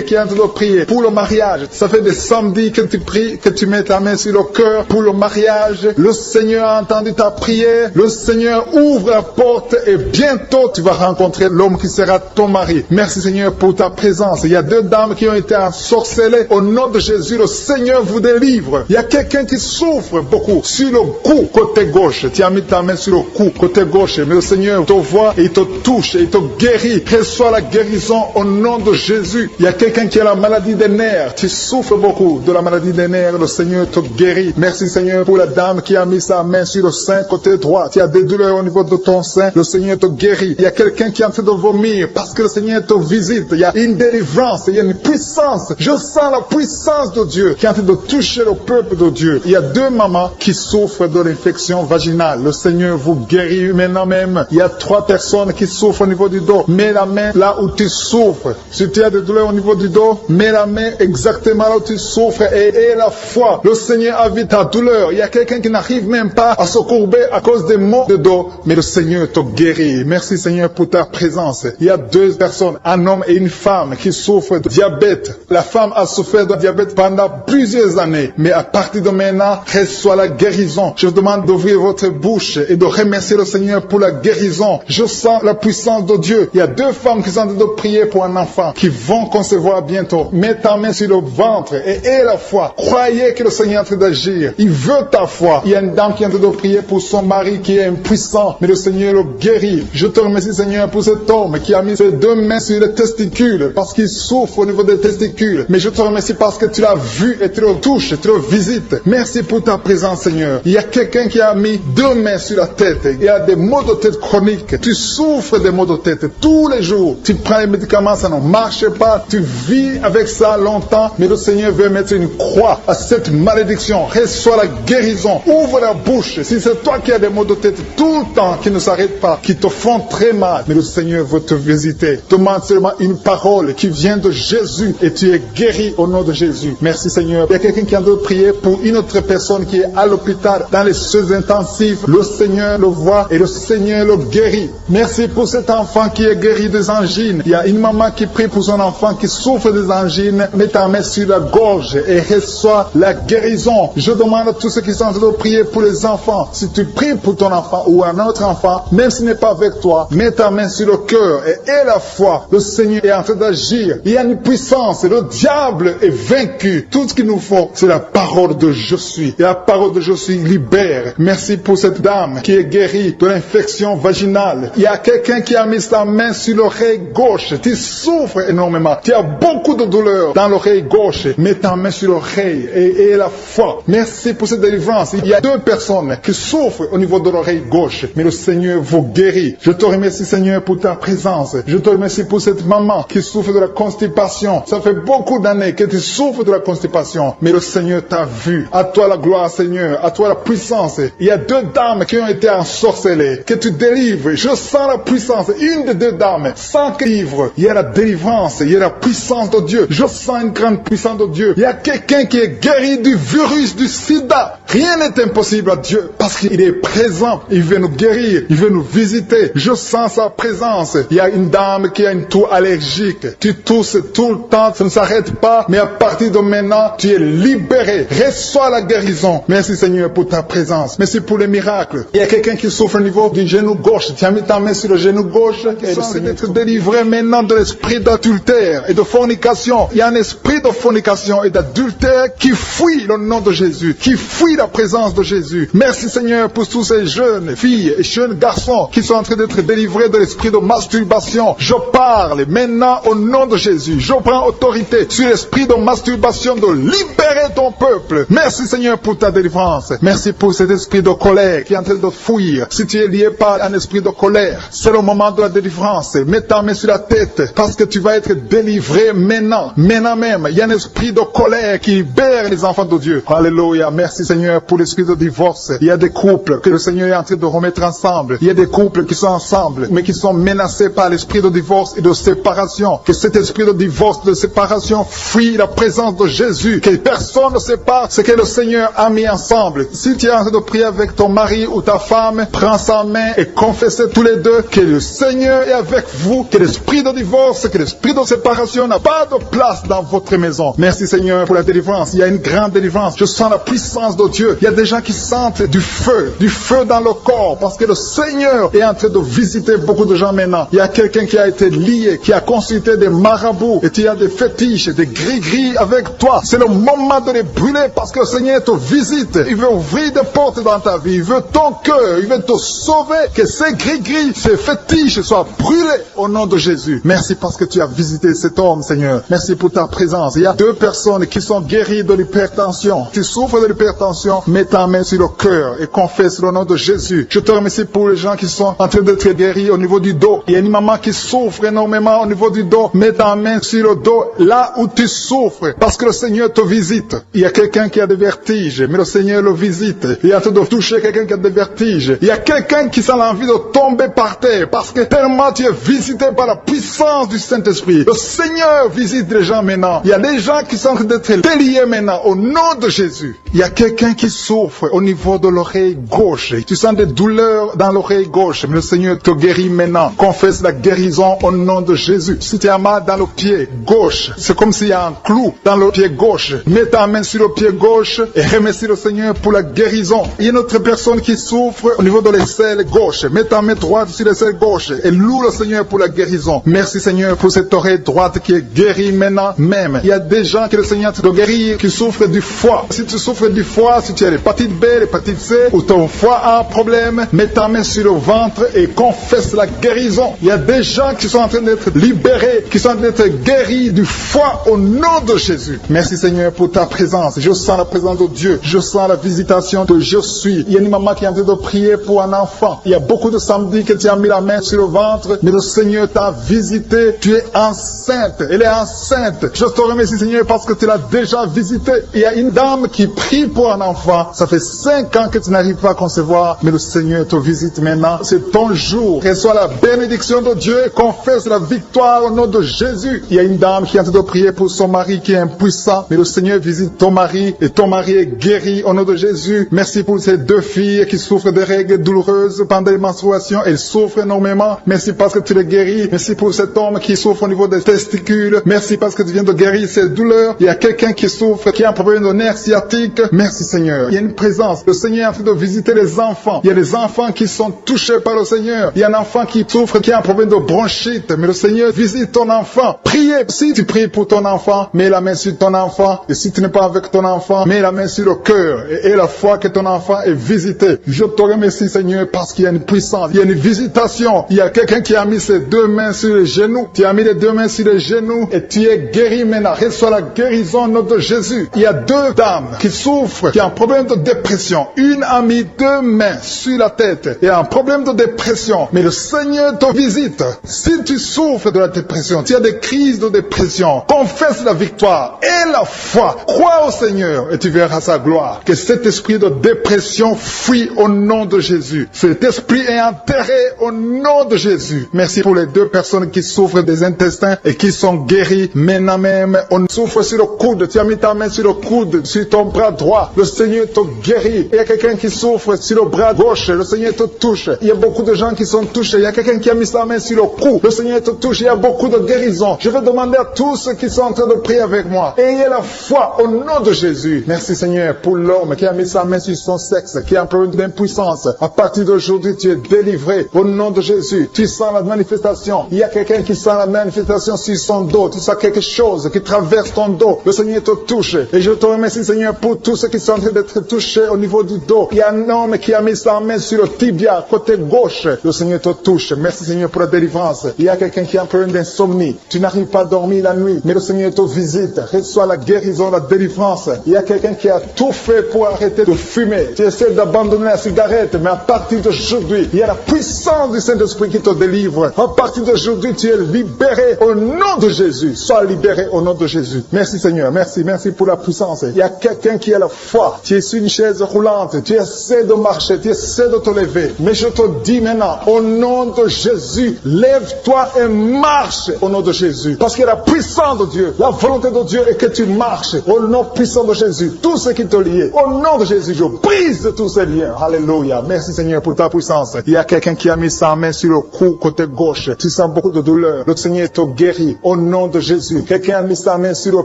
qui est en train de prier pour le mariage. Ça fait des samedis que tu pries, que tu mets ta main sur le cœur pour le mariage. Le Seigneur a entendu ta prière. Le Seigneur ouvre la porte et bientôt tu vas rencontrer l'homme qui sera ton mari. Merci Seigneur pour ta présence. Il y a 2 dames qui ont été ensorcelées. Au nom de Jésus, le Seigneur vous délivre. Il y a quelqu'un qui souffre beaucoup sur le cou, côté gauche. Tu as mis ta main sur le cou, côté gauche. Mais le Seigneur te voit et il te touche et il te guérit. Reçois la guérison au nom de Jésus. Jésus. Il y a quelqu'un qui a la maladie des nerfs. Tu souffres beaucoup de la maladie des nerfs. Le Seigneur te guérit. Merci Seigneur pour la dame qui a mis sa main sur le sein côté droit. Tu as des douleurs au niveau de ton sein. Le Seigneur te guérit. Il y a quelqu'un qui est en train de vomir parce que le Seigneur te visite. Il y a une délivrance. Il y a une puissance. Je sens la puissance de Dieu qui est en train de toucher le peuple de Dieu. Il y a 2 mamans qui souffrent de l'infection vaginale. Le Seigneur vous guérit maintenant même. Il y a 3 personnes qui souffrent au niveau du dos. Mets la main là où tu souffres. Si tu as des douleurs au niveau du dos, mets la main exactement là où tu souffres et la foi. Le Seigneur a vu ta douleur. Il y a quelqu'un qui n'arrive même pas à se courber à cause des maux de dos, mais le Seigneur te guérit. Merci Seigneur pour ta présence. Il y a 2 personnes, un homme et une femme qui souffrent de diabète. La femme a souffert de diabète pendant plusieurs années, mais à partir de maintenant, reçoit la guérison. Je vous demande d'ouvrir votre bouche et de remercier le Seigneur pour la guérison. Je sens la puissance de Dieu. Il y a 2 femmes qui sont en train de prier pour un enfant, qui vont concevoir bientôt. Mets ta main sur le ventre et aie la foi. Croyez que le Seigneur est en train d'agir. Il veut ta foi. Il y a une dame qui est en train de prier pour son mari qui est impuissant, mais le Seigneur le guérit. Je te remercie Seigneur pour cet homme qui a mis ses 2 mains sur les testicules parce qu'il souffre au niveau des testicules. Mais je te remercie parce que tu l'as vu et tu le touches, tu le visites. Merci pour ta présence Seigneur. Il y a quelqu'un qui a mis 2 mains sur la tête. Il y a des maux de tête chroniques. Tu souffres des maux de tête tous les jours. Tu prends les médicaments, ça ne marche pas. Tu vis avec ça longtemps, mais le Seigneur veut mettre une croix à cette malédiction. Reçois la guérison. Ouvre la bouche. Si c'est toi qui as des maux de tête tout le temps, qui ne s'arrêtent pas, qui te font très mal, mais le Seigneur veut te visiter. Demande seulement une parole qui vient de Jésus et tu es guéri au nom de Jésus. Merci Seigneur. Il y a quelqu'un qui a de prier pour une autre personne qui est à l'hôpital dans les soins intensifs. Le Seigneur le voit et le Seigneur le guérit. Merci pour cet enfant qui est guéri des angines. Il y a une maman qui prie pour son enfant qui souffre des angines. Mets ta main sur la gorge et reçois la guérison. Je demande à tous ceux qui sont en train de prier pour les enfants. Si tu pries pour ton enfant ou un autre enfant, même s'il n'est pas avec toi, mets ta main sur le cœur et aie la foi. Le Seigneur est en train d'agir. Il y a une puissance. Le diable est vaincu. Tout ce qu'il nous faut, c'est la parole de je suis. Et la parole de je suis libère. Merci pour cette dame qui est guérie de l'infection vaginale. Il y a quelqu'un qui a mis sa main sur l'oreille gauche. Tu souffres énormément. Tu as beaucoup de douleur dans l'oreille gauche. Mets ta main sur l'oreille et la foi. Merci pour cette délivrance. Il y a 2 personnes qui souffrent au niveau de l'oreille gauche, mais le Seigneur vous guérit. Je te remercie Seigneur pour ta présence. Je te remercie pour cette maman qui souffre de la constipation. Ça fait beaucoup d'années que tu souffres de la constipation, mais le Seigneur t'a vu. À toi la gloire Seigneur, à toi la puissance. Il y a 2 dames qui ont été ensorcelées, que tu délivres. Je sens la puissance. Une des 2 dames, sans livre, il y a la délivrance, il y a la puissance de Dieu. Je sens une grande puissance de Dieu. Il y a quelqu'un qui est guéri du virus du sida. Rien n'est impossible à Dieu parce qu'il est présent. Il veut nous guérir, il veut nous visiter. Je sens sa présence. Il y a une dame qui a une toux allergique. Tu tousses tout le temps, ça ne s'arrête pas, mais à partir de maintenant, tu es libéré. Reçois la guérison. Merci Seigneur pour ta présence. Merci pour les miracles. Il y a quelqu'un qui souffre au niveau du genou gauche. Tu as mis ta main sur le genou gauche et le Seigneur être délivré maintenant de l'esprit d'adultère et de fornication. Il y a un esprit de fornication et d'adultère qui fuit le nom de Jésus, qui fuit la présence de Jésus. Merci Seigneur pour tous ces jeunes filles et jeunes garçons qui sont en train d'être délivrés de l'esprit de masturbation. Je parle maintenant au nom de Jésus. Je prends autorité sur l'esprit de masturbation de libérer ton peuple. Merci Seigneur pour ta délivrance. Merci pour cet esprit de colère qui est en train de fuir. Si tu es lié par un esprit de colère, c'est le moment de la délivrance. Mets ta main sur la tête parce que tu vas être délivré maintenant. Maintenant même, il y a un esprit de colère qui libère les enfants de Dieu. Alléluia. Merci Seigneur pour l'esprit de divorce. Il y a des couples que le Seigneur est en train de remettre ensemble. Il y a des couples qui sont ensemble mais qui sont menacés par l'esprit de divorce et de séparation. Que cet esprit de divorce, de séparation fuit la présence de Jésus. Que personne ne sépare ce que le Seigneur a mis ensemble. Si tu es en train de prier avec ton mari ou ta femme, prends sa main et confessez tous les 2 que le Seigneur est avec vous, que l'esprit de divorce, que l'esprit de séparation n'a pas de place dans votre maison. Merci Seigneur pour la délivrance. Il y a une grande délivrance. Je sens la puissance de Dieu. Il y a des gens qui sentent du feu dans le corps parce que le Seigneur est en train de visiter beaucoup de gens maintenant. Il y a quelqu'un qui a été lié, qui a consulté des marabouts et tu as des fétiches, des gris-gris avec toi. C'est le moment de les brûler parce que le Seigneur te visite. Il veut ouvrir des portes dans ta vie. Il veut ton cœur. Il veut te sauver. Que ces gris-gris, ces fétiches soient brûlés au nom de Jésus. Merci parce que tu as visité visiter cet homme, Seigneur. Merci pour ta présence. Il y a 2 personnes qui sont guéries de l'hypertension. Tu souffres de l'hypertension, mets ta main sur le cœur et confesse le nom de Jésus. Je te remercie pour les gens qui sont en train d'être guéris au niveau du dos. Il y a une maman qui souffre énormément au niveau du dos. Mets ta main sur le dos, là où tu souffres, parce que le Seigneur te visite. Il y a quelqu'un qui a des vertiges, mais le Seigneur le visite. Il est en train de toucher quelqu'un qui a des vertiges. Il y a quelqu'un qui sent l'envie de tomber par terre, parce que tellement tu es visité par la puissance du Saint-Esprit. Le Seigneur visite les gens maintenant. Il y a des gens qui sont en train d'être déliés maintenant, au nom de Jésus. Il y a quelqu'un qui souffre au niveau de l'oreille gauche. Tu sens des douleurs dans l'oreille gauche, mais le Seigneur te guérit maintenant. Confesse la guérison au nom de Jésus. Si tu as mal dans le pied gauche, c'est comme s'il y a un clou dans le pied gauche. Mets ta main sur le pied gauche et remercie le Seigneur pour la guérison. Il y a une autre personne qui souffre au niveau de l'aisselle gauche. Mets ta main droite sur l'aisselle gauche et loue le Seigneur pour la guérison. Merci Seigneur pour cette oreille droite qui est guérie maintenant même. Il y a des gens que le Seigneur te guérit qui souffrent du foie. Si tu souffres du foie, si tu as l'hépatite B, l'hépatite C, ou ton foie a un problème, mets ta main sur le ventre et confesse la guérison. Il y a des gens qui sont en train d'être libérés, qui sont en train d'être guéris du foie au nom de Jésus. Merci Seigneur pour ta présence. Je sens la présence de Dieu. Je sens la visitation de je suis. Il y a une maman qui est en train de prier pour un enfant. Il y a beaucoup de samedis que tu as mis la main sur le ventre, mais le Seigneur t'a visité. Tu es enceinte. Elle est enceinte. Je te remercie Seigneur parce que tu l'as déjà visité. Il y a une dame qui prie pour un enfant. Ça fait 5 ans que tu n'arrives pas à concevoir, mais le Seigneur te visite maintenant. C'est ton jour. Reçois la bénédiction de Dieu et confesse la victoire au nom de Jésus. Il y a une dame qui est en train de prier pour son mari qui est impuissant, mais le Seigneur visite ton mari et ton mari est guéri au nom de Jésus. Merci pour ces 2 filles qui souffrent de règles douloureuses pendant les menstruations. Elles souffrent énormément. Merci parce que tu les guéris. Merci pour cet homme qui souffre au niveau des testicules. Merci parce que tu viens de guérir ces douleurs. Il y a quelqu'un qui souffre, qui a un problème de nerf sciatique. Merci Seigneur. Il y a une présence. Le Seigneur est en train de visiter les enfants. Il y a des enfants qui sont touchés par le Seigneur. Il y a un enfant qui souffre, qui a un problème de bronchite. Mais le Seigneur visite ton enfant. Priez. Si tu pries pour ton enfant, mets la main sur ton enfant. Et si tu n'es pas avec ton enfant, mets la main sur le cœur. Et la foi que ton enfant est visité. Je te remercie Seigneur parce qu'il y a une puissance. Il y a une visitation. Il y a quelqu'un qui a mis ses 2 mains sur les genoux. Tu as mis les 2 mains sur les genoux et tu es guéri maintenant. Reçois la guérison au nom de Jésus. Il y a 2 dames qui souffrent, qui ont un problème de dépression. Une a mis 2 mains sur la tête et a un problème de dépression. Mais le Seigneur te visite. Si tu souffres de la dépression, tu as des crises de dépression, confesse la victoire et la foi. Crois au Seigneur et tu verras sa gloire. Que cet esprit de dépression fuit au nom de Jésus. Cet esprit est enterré au nom de Jésus. Merci pour les 2 personnes qui souffrent des intestins et qui sont guéries maintenant même. On souffre sur le coude. Tu as mis ta main sur le coude, sur ton bras droit. Le Seigneur te guérit. Il y a quelqu'un qui souffre sur le bras gauche. Le Seigneur te touche. Il y a beaucoup de gens qui sont touchés. Il y a quelqu'un qui a mis sa main sur le cou. Le Seigneur te touche. Il y a beaucoup de guérisons. Je vais demander à tous ceux qui sont en train de prier avec moi. Ayez la foi au nom de Jésus. Merci Seigneur pour l'homme qui a mis sa main sur son sexe, qui a un problème d'impuissance. À partir d'aujourd'hui, tu es délivré au nom de Jésus. Tu sens la manifestation. Il y a quelqu'un qui sent la manifestation sur son dos. Tu sens quelque chose qui traverse ton dos. Le Seigneur te touche. Et je te remercie Seigneur pour tous ceux qui sont en train d'être touchés au niveau du dos. Il y a un homme qui a mis sa main sur le tibia, côté gauche. Le Seigneur te touche. Merci Seigneur pour la délivrance. Il y a quelqu'un qui a un problème d'insomnie. Tu n'arrives pas à dormir la nuit, mais le Seigneur te visite. Reçois la guérison, la délivrance. Il y a quelqu'un qui a tout fait pour arrêter de fumer. Tu essaies d'abandonner la cigarette, mais à partir d'aujourd'hui, il y a la puissance du Saint-Esprit qui te délivre. À partir d'aujourd'hui, tu es libéré au nom de Jésus. Sois libéré au nom de Jésus. Merci Seigneur. Merci pour la puissance. Il y a quelqu'un qui a la foi. Tu es sur une chaise roulante. Tu essaies de marcher. Tu essaies de te lever. Mais je te dis maintenant, au nom de Jésus, lève-toi et marche au nom de Jésus. Parce qu'il y a la puissance de Dieu. La volonté de Dieu est que tu marches au nom puissant de Jésus. Tout ce qui te lie, au nom de Jésus, je brise tous ces liens. Alléluia. Merci Seigneur pour ta puissance. Il y a quelqu'un qui a mis sa main sur le cou côté gauche. Tu sens beaucoup de douleur. Le Seigneur te guérit au nom de Jésus. Quelqu'un a mis sa main sur le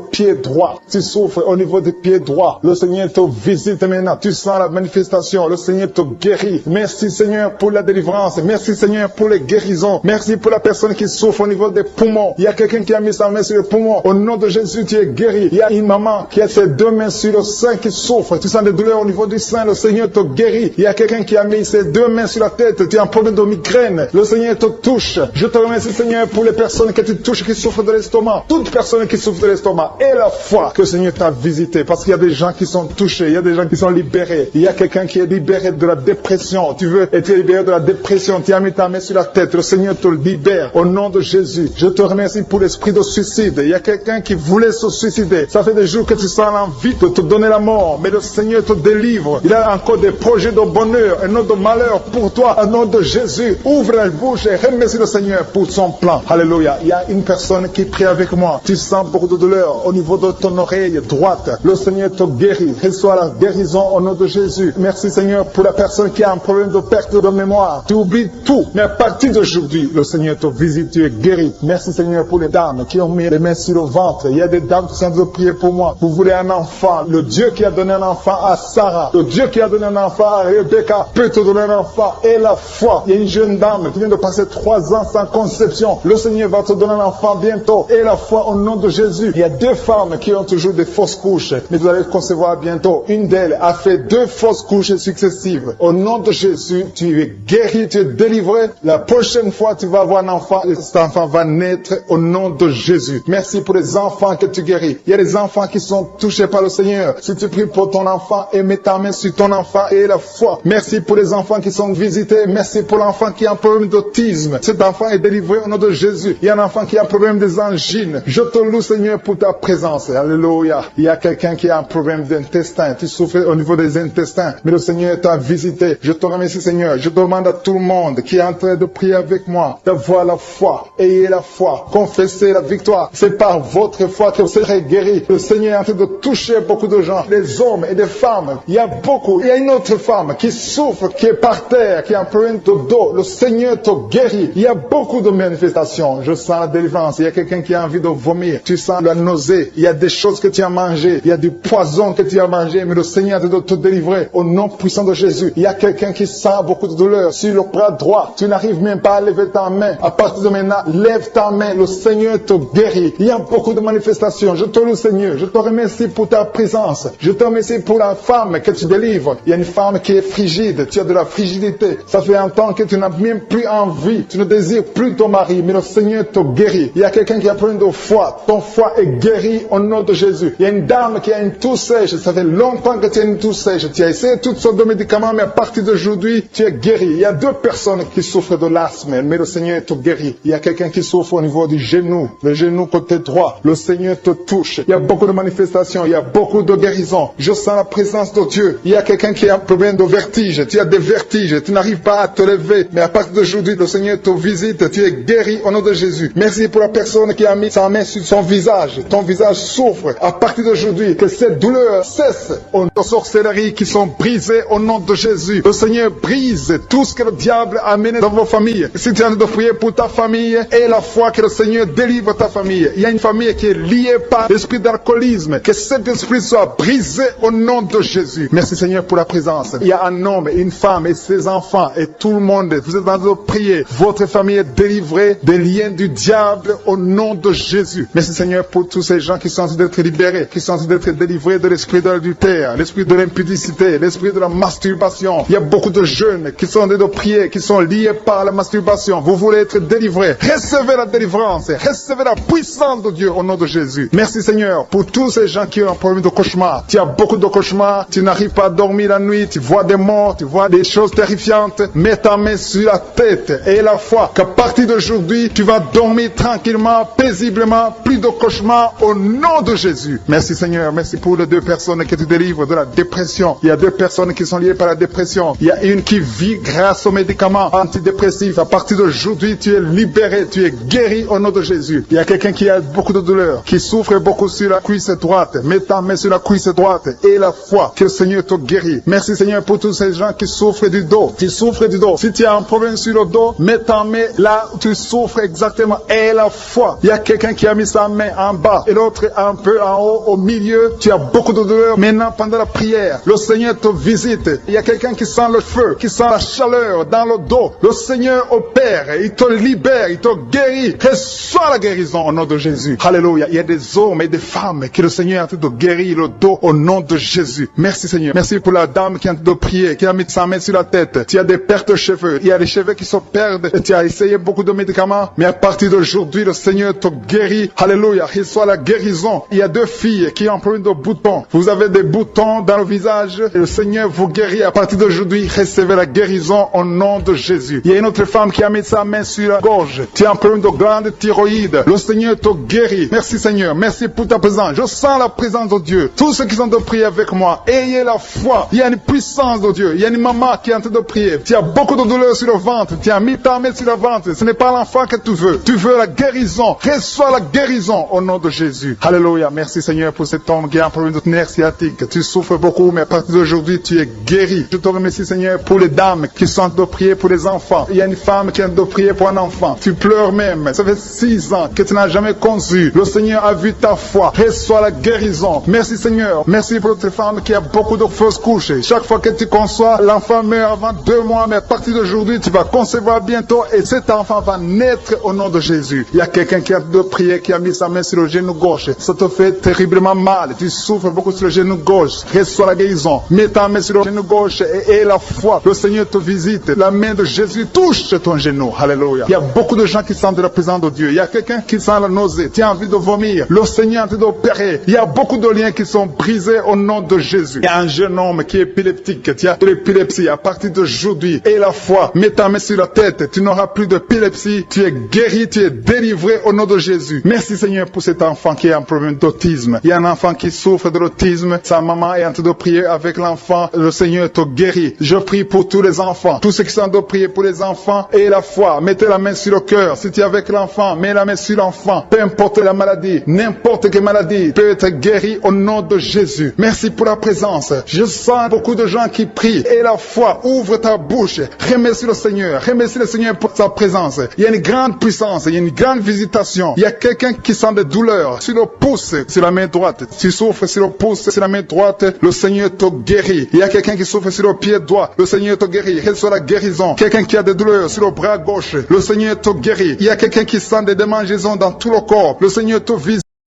pied droit. Tu souffres au niveau du pied droit. Le Seigneur te visite maintenant. Tu sens la manifestation. Le Seigneur te guérit. Merci Seigneur pour la délivrance. Merci Seigneur pour les guérisons. Merci pour la personne qui souffre au niveau des poumons. Il y a quelqu'un qui a mis sa main sur le poumon. Au nom de Jésus, tu es guéri. Il y a une maman qui a ses 2 mains sur le sein qui souffre. Tu sens des douleurs au niveau du sein. Le Seigneur te guérit. Il y a quelqu'un qui a mis ses 2 mains sur la tête. Tu as un problème de migraine. Le Seigneur te touche. Je te remercie Seigneur pour les personnes que tu touche, qui souffre de l'estomac, toute personne qui souffre de l'estomac, et la foi que le Seigneur t'a visité, parce qu'il y a des gens qui sont touchés, il y a des gens qui sont libérés, il y a quelqu'un qui est libéré de la dépression, tu veux être libéré de la dépression, tu as mis ta main sur la tête, le Seigneur te libère, au nom de Jésus. Je te remercie pour l'esprit de suicide, il y a quelqu'un qui voulait se suicider, ça fait des jours que tu sens l'envie de te donner la mort, mais le Seigneur te délivre, il a encore des projets de bonheur et non de malheur pour toi, au nom de Jésus. Ouvre la bouche et remercie le Seigneur pour son plan. Alléluia. Il y a une personne qui prie avec moi. Tu sens beaucoup de douleur au niveau de ton oreille droite. Le Seigneur te guérit. Reçois la guérison au nom de Jésus. Merci Seigneur pour la personne qui a un problème de perte de mémoire. Tu oublies tout. Mais à partir d'aujourd'hui, le Seigneur te visite, tu es guéri. Merci Seigneur pour les dames qui ont mis les mains sur le ventre. Il y a des dames qui sont en train de prier pour moi. Vous voulez un enfant. Le Dieu qui a donné un enfant à Sarah, le Dieu qui a donné un enfant à Rebecca peut te donner un enfant. Et la foi. Il y a une jeune dame qui vient de passer 3 ans sans conception. Le Seigneur va te donner un enfant bientôt. Et la foi au nom de Jésus. Il y a 2 femmes qui ont toujours des fausses couches, mais vous allez concevoir bientôt. Une d'elles a fait 2 fausses couches successives. Au nom de Jésus, tu es guéri, tu es délivré. La prochaine fois, tu vas avoir un enfant et cet enfant va naître au nom de Jésus. Merci pour les enfants que tu guéris. Il y a des enfants qui sont touchés par le Seigneur. Si tu pries pour ton enfant et mets ta main sur ton enfant et la foi. Merci pour les enfants qui sont visités. Merci pour l'enfant qui a un problème d'autisme. Cet enfant est délivré au nom de Jésus. Il y a un enfant qui a un problème des angines. Je te loue Seigneur pour ta présence. Alléluia. Il y a quelqu'un qui a un problème d'intestin. Tu souffres au niveau des intestins. Mais le Seigneur t'a visité. Je te remercie Seigneur. Je demande à tout le monde qui est en train de prier avec moi d'avoir la foi. Ayez la foi. Confessez la victoire. C'est par votre foi que vous serez guéris. Le Seigneur est en train de toucher beaucoup de gens. Des hommes et des femmes. Il y a beaucoup. Il y a une autre femme qui souffre, qui est par terre, qui a un problème de dos. Le Seigneur te guérit. Il y a beaucoup de manifestations. Je sens la délivrance. Il y a quelqu'un qui a envie de vomir. Tu sens la nausée. Il y a des choses que tu as mangées. Il y a du poison que tu as mangé. Mais le Seigneur te doit te délivrer. Au nom puissant de Jésus. Il y a quelqu'un qui sent beaucoup de douleur sur le bras droit. Tu n'arrives même pas à lever ta main. À partir de maintenant, lève ta main. Le Seigneur te guérit. Il y a beaucoup de manifestations. Je te loue Seigneur. Je te remercie pour ta présence. Je te remercie pour la femme que tu délivres. Il y a une femme qui est frigide. Tu as de la frigidité. Ça fait un temps que tu n'as même plus envie. Tu ne désires plus ton mari. Mais le Seigneur te guérit. Il y a quelqu'un qui a problème de foie. Ton foie est guéri au nom de Jésus. Il y a une dame qui a une toux sèche. Ça fait longtemps que tu as une toux sèche. Tu as essayé toutes sortes de médicaments, mais à partir d'aujourd'hui, tu es guéri. Il y a 2 personnes qui souffrent de l'asthme, mais le Seigneur te guérit. Il y a quelqu'un qui souffre au niveau du genou, le genou côté droit. Le Seigneur te touche. Il y a beaucoup de manifestations. Il y a beaucoup de guérisons. Je sens la présence de Dieu. Il y a quelqu'un qui a un problème de vertige. Tu as des vertiges. Tu n'arrives pas à te lever. Mais à partir d'aujourd'hui, le Seigneur te visite. Tu es guéri au nom de Jésus. Merci pour la personne qui a mis sa main sur son visage. Ton visage souffre. À partir d'aujourd'hui, que cette douleur cesse. Aux sorcelleries qui sont brisées au nom de Jésus. Le Seigneur brise tout ce que le diable a amené dans vos familles. Si tu es en train de prier pour ta famille, et la foi que le Seigneur délivre ta famille. Il y a une famille qui est liée par l'esprit d'alcoolisme. Que cet esprit soit brisé au nom de Jésus. Merci Seigneur pour la présence. Il y a un homme, une femme et ses enfants et tout le monde. Vous êtes en train de prier. Votre famille est délivrée des liens du diable au nom de Jésus. Merci Seigneur pour tous ces gens qui sont en train d'être libérés, qui sont en train d'être délivrés de l'esprit de l'adultère, l'esprit de l'impudicité, l'esprit de la masturbation. Il y a beaucoup de jeunes qui sont en train de prier, qui sont liés par la masturbation. Vous voulez être délivrés. Recevez la délivrance. Recevez la puissance de Dieu au nom de Jésus. Merci Seigneur pour tous ces gens qui ont un problème de cauchemar. Tu as beaucoup de cauchemars. Tu n'arrives pas à dormir la nuit. Tu vois des morts. Tu vois des choses terrifiantes. Mets ta main sur la tête et la foi qu'à partir d'aujourd'hui, tu vas dormir tranquillement, paisiblement. Plus de cauchemars au nom de Jésus. Merci Seigneur. Merci pour les 2 personnes que tu délivres de la dépression. Il y a 2 personnes qui sont liées par la dépression. Il y a une qui vit grâce aux médicaments antidépressifs. À partir d'aujourd'hui, tu es libéré. Tu es guéri au nom de Jésus. Il y a quelqu'un qui a beaucoup de douleur, qui souffre beaucoup sur la cuisse droite. Mets ta main sur la cuisse droite et la foi que le Seigneur te guérit. Merci Seigneur pour tous ces gens qui souffrent du dos. Tu souffres du dos. Si tu as un problème sur le dos, mets ta main là où tu souffres exactement et la foi. Il y a quelqu'un qui a mis sa main en bas et l'autre un peu en haut, au milieu. Tu as beaucoup de douleur. Maintenant, pendant la prière, le Seigneur te visite. Il y a quelqu'un qui sent le feu, qui sent la chaleur dans le dos. Le Seigneur opère. Il te libère. Il te guérit. Reçois la guérison au nom de Jésus. Alléluia. Il y a des hommes et des femmes que le Seigneur est en train de guérir le dos au nom de Jésus. Merci Seigneur. Merci pour la dame qui est en train de prier, qui a mis sa main sur la tête. Tu as des pertes de cheveux. Il y a des cheveux qui se perdent. Tu as essayé beaucoup de médicaments, mais à partir d'aujourd'hui, d'aujourd'hui, le Seigneur te guérit. Alléluia. Reçois la guérison. Il y a 2 filles qui ont problème de boutons. Vous avez des boutons dans le visage et le Seigneur vous guérit. À partir d'aujourd'hui, recevez la guérison au nom de Jésus. Il y a une autre femme qui a mis sa main sur la gorge. Tu as un problème de glande thyroïde. Le Seigneur te guérit. Merci Seigneur. Merci pour ta présence. Je sens la présence de Dieu. Tous ceux qui sont de prier avec moi, ayez la foi. Il y a une puissance de Dieu. Il y a une maman qui est en train de prier. Tu as beaucoup de douleurs sur le ventre. Tu as mis ta main sur le ventre. Ce n'est pas l'enfant que tu veux. Tu veux la guérison. Reçois la guérison au nom de Jésus. Alléluia. Merci Seigneur pour cet homme qui a un problème de nerf sciatique. Tu souffres beaucoup, mais à partir d'aujourd'hui, tu es guéri. Je te remercie Seigneur pour les dames qui sont en train de prier pour les enfants. Il y a une femme qui est en train de prier pour un enfant. Tu pleures même. Ça fait 6 ans que tu n'as jamais conçu. Le Seigneur a vu ta foi. Reçois la guérison. Merci Seigneur. Merci pour notre femme qui a beaucoup de fausses couches. Chaque fois que tu conçois, l'enfant meurt avant 2 mois, mais à partir d'aujourd'hui, tu vas concevoir bientôt et cet enfant va naître au nom de Jésus. Il y a quelqu'un qui a de prier, qui a mis sa main sur le genou gauche. Ça te fait terriblement mal. Tu souffres beaucoup sur le genou gauche. Reçois la guérison. Mets ta main sur le genou gauche et aie la foi. Le Seigneur te visite. La main de Jésus touche ton genou. Alléluia. Il y a beaucoup de gens qui sentent la présence de Dieu. Il y a quelqu'un qui sent la nausée. Tu as envie de vomir. Le Seigneur est en train d'opérer. Il y a beaucoup de liens qui sont brisés au nom de Jésus. Il y a un jeune homme qui est épileptique. Tu as de l'épilepsie. À partir d'aujourd'hui, aie la foi. Mets ta main sur la tête. Tu n'auras plus d'épilepsie. Tu es guéri. Tu es délivré au nom de Jésus. Merci Seigneur pour cet enfant qui a un problème d'autisme. Il y a un enfant qui souffre de l'autisme. Sa maman est en train de prier avec l'enfant. Le Seigneur te guérit. Je prie pour tous les enfants. Tous ceux qui sont en train de prier pour les enfants, aie la foi. Mettez la main sur le cœur. Si tu es avec l'enfant, mets la main sur l'enfant. Peu importe la maladie, n'importe quelle maladie peut être guérie au nom de Jésus. Merci pour la présence. Je sens beaucoup de gens qui prient. Aie la foi. Ouvre ta bouche. Remercie le Seigneur. Remercie le Seigneur pour sa présence. Il y a une grande puissance. Il y a une grande visitation. Il y a quelqu'un qui sent des douleurs sur le pouce, sur la main droite. Tu souffres sur le pouce, sur la main droite. Le Seigneur te guérit. Il y a quelqu'un qui souffre sur le pied droit. Le Seigneur te guérit. Reçois la guérison. Quelqu'un qui a des douleurs sur le bras gauche. Le Seigneur te guérit. Il y a quelqu'un qui sent des démangeaisons dans tout le corps. Le Seigneur te visite.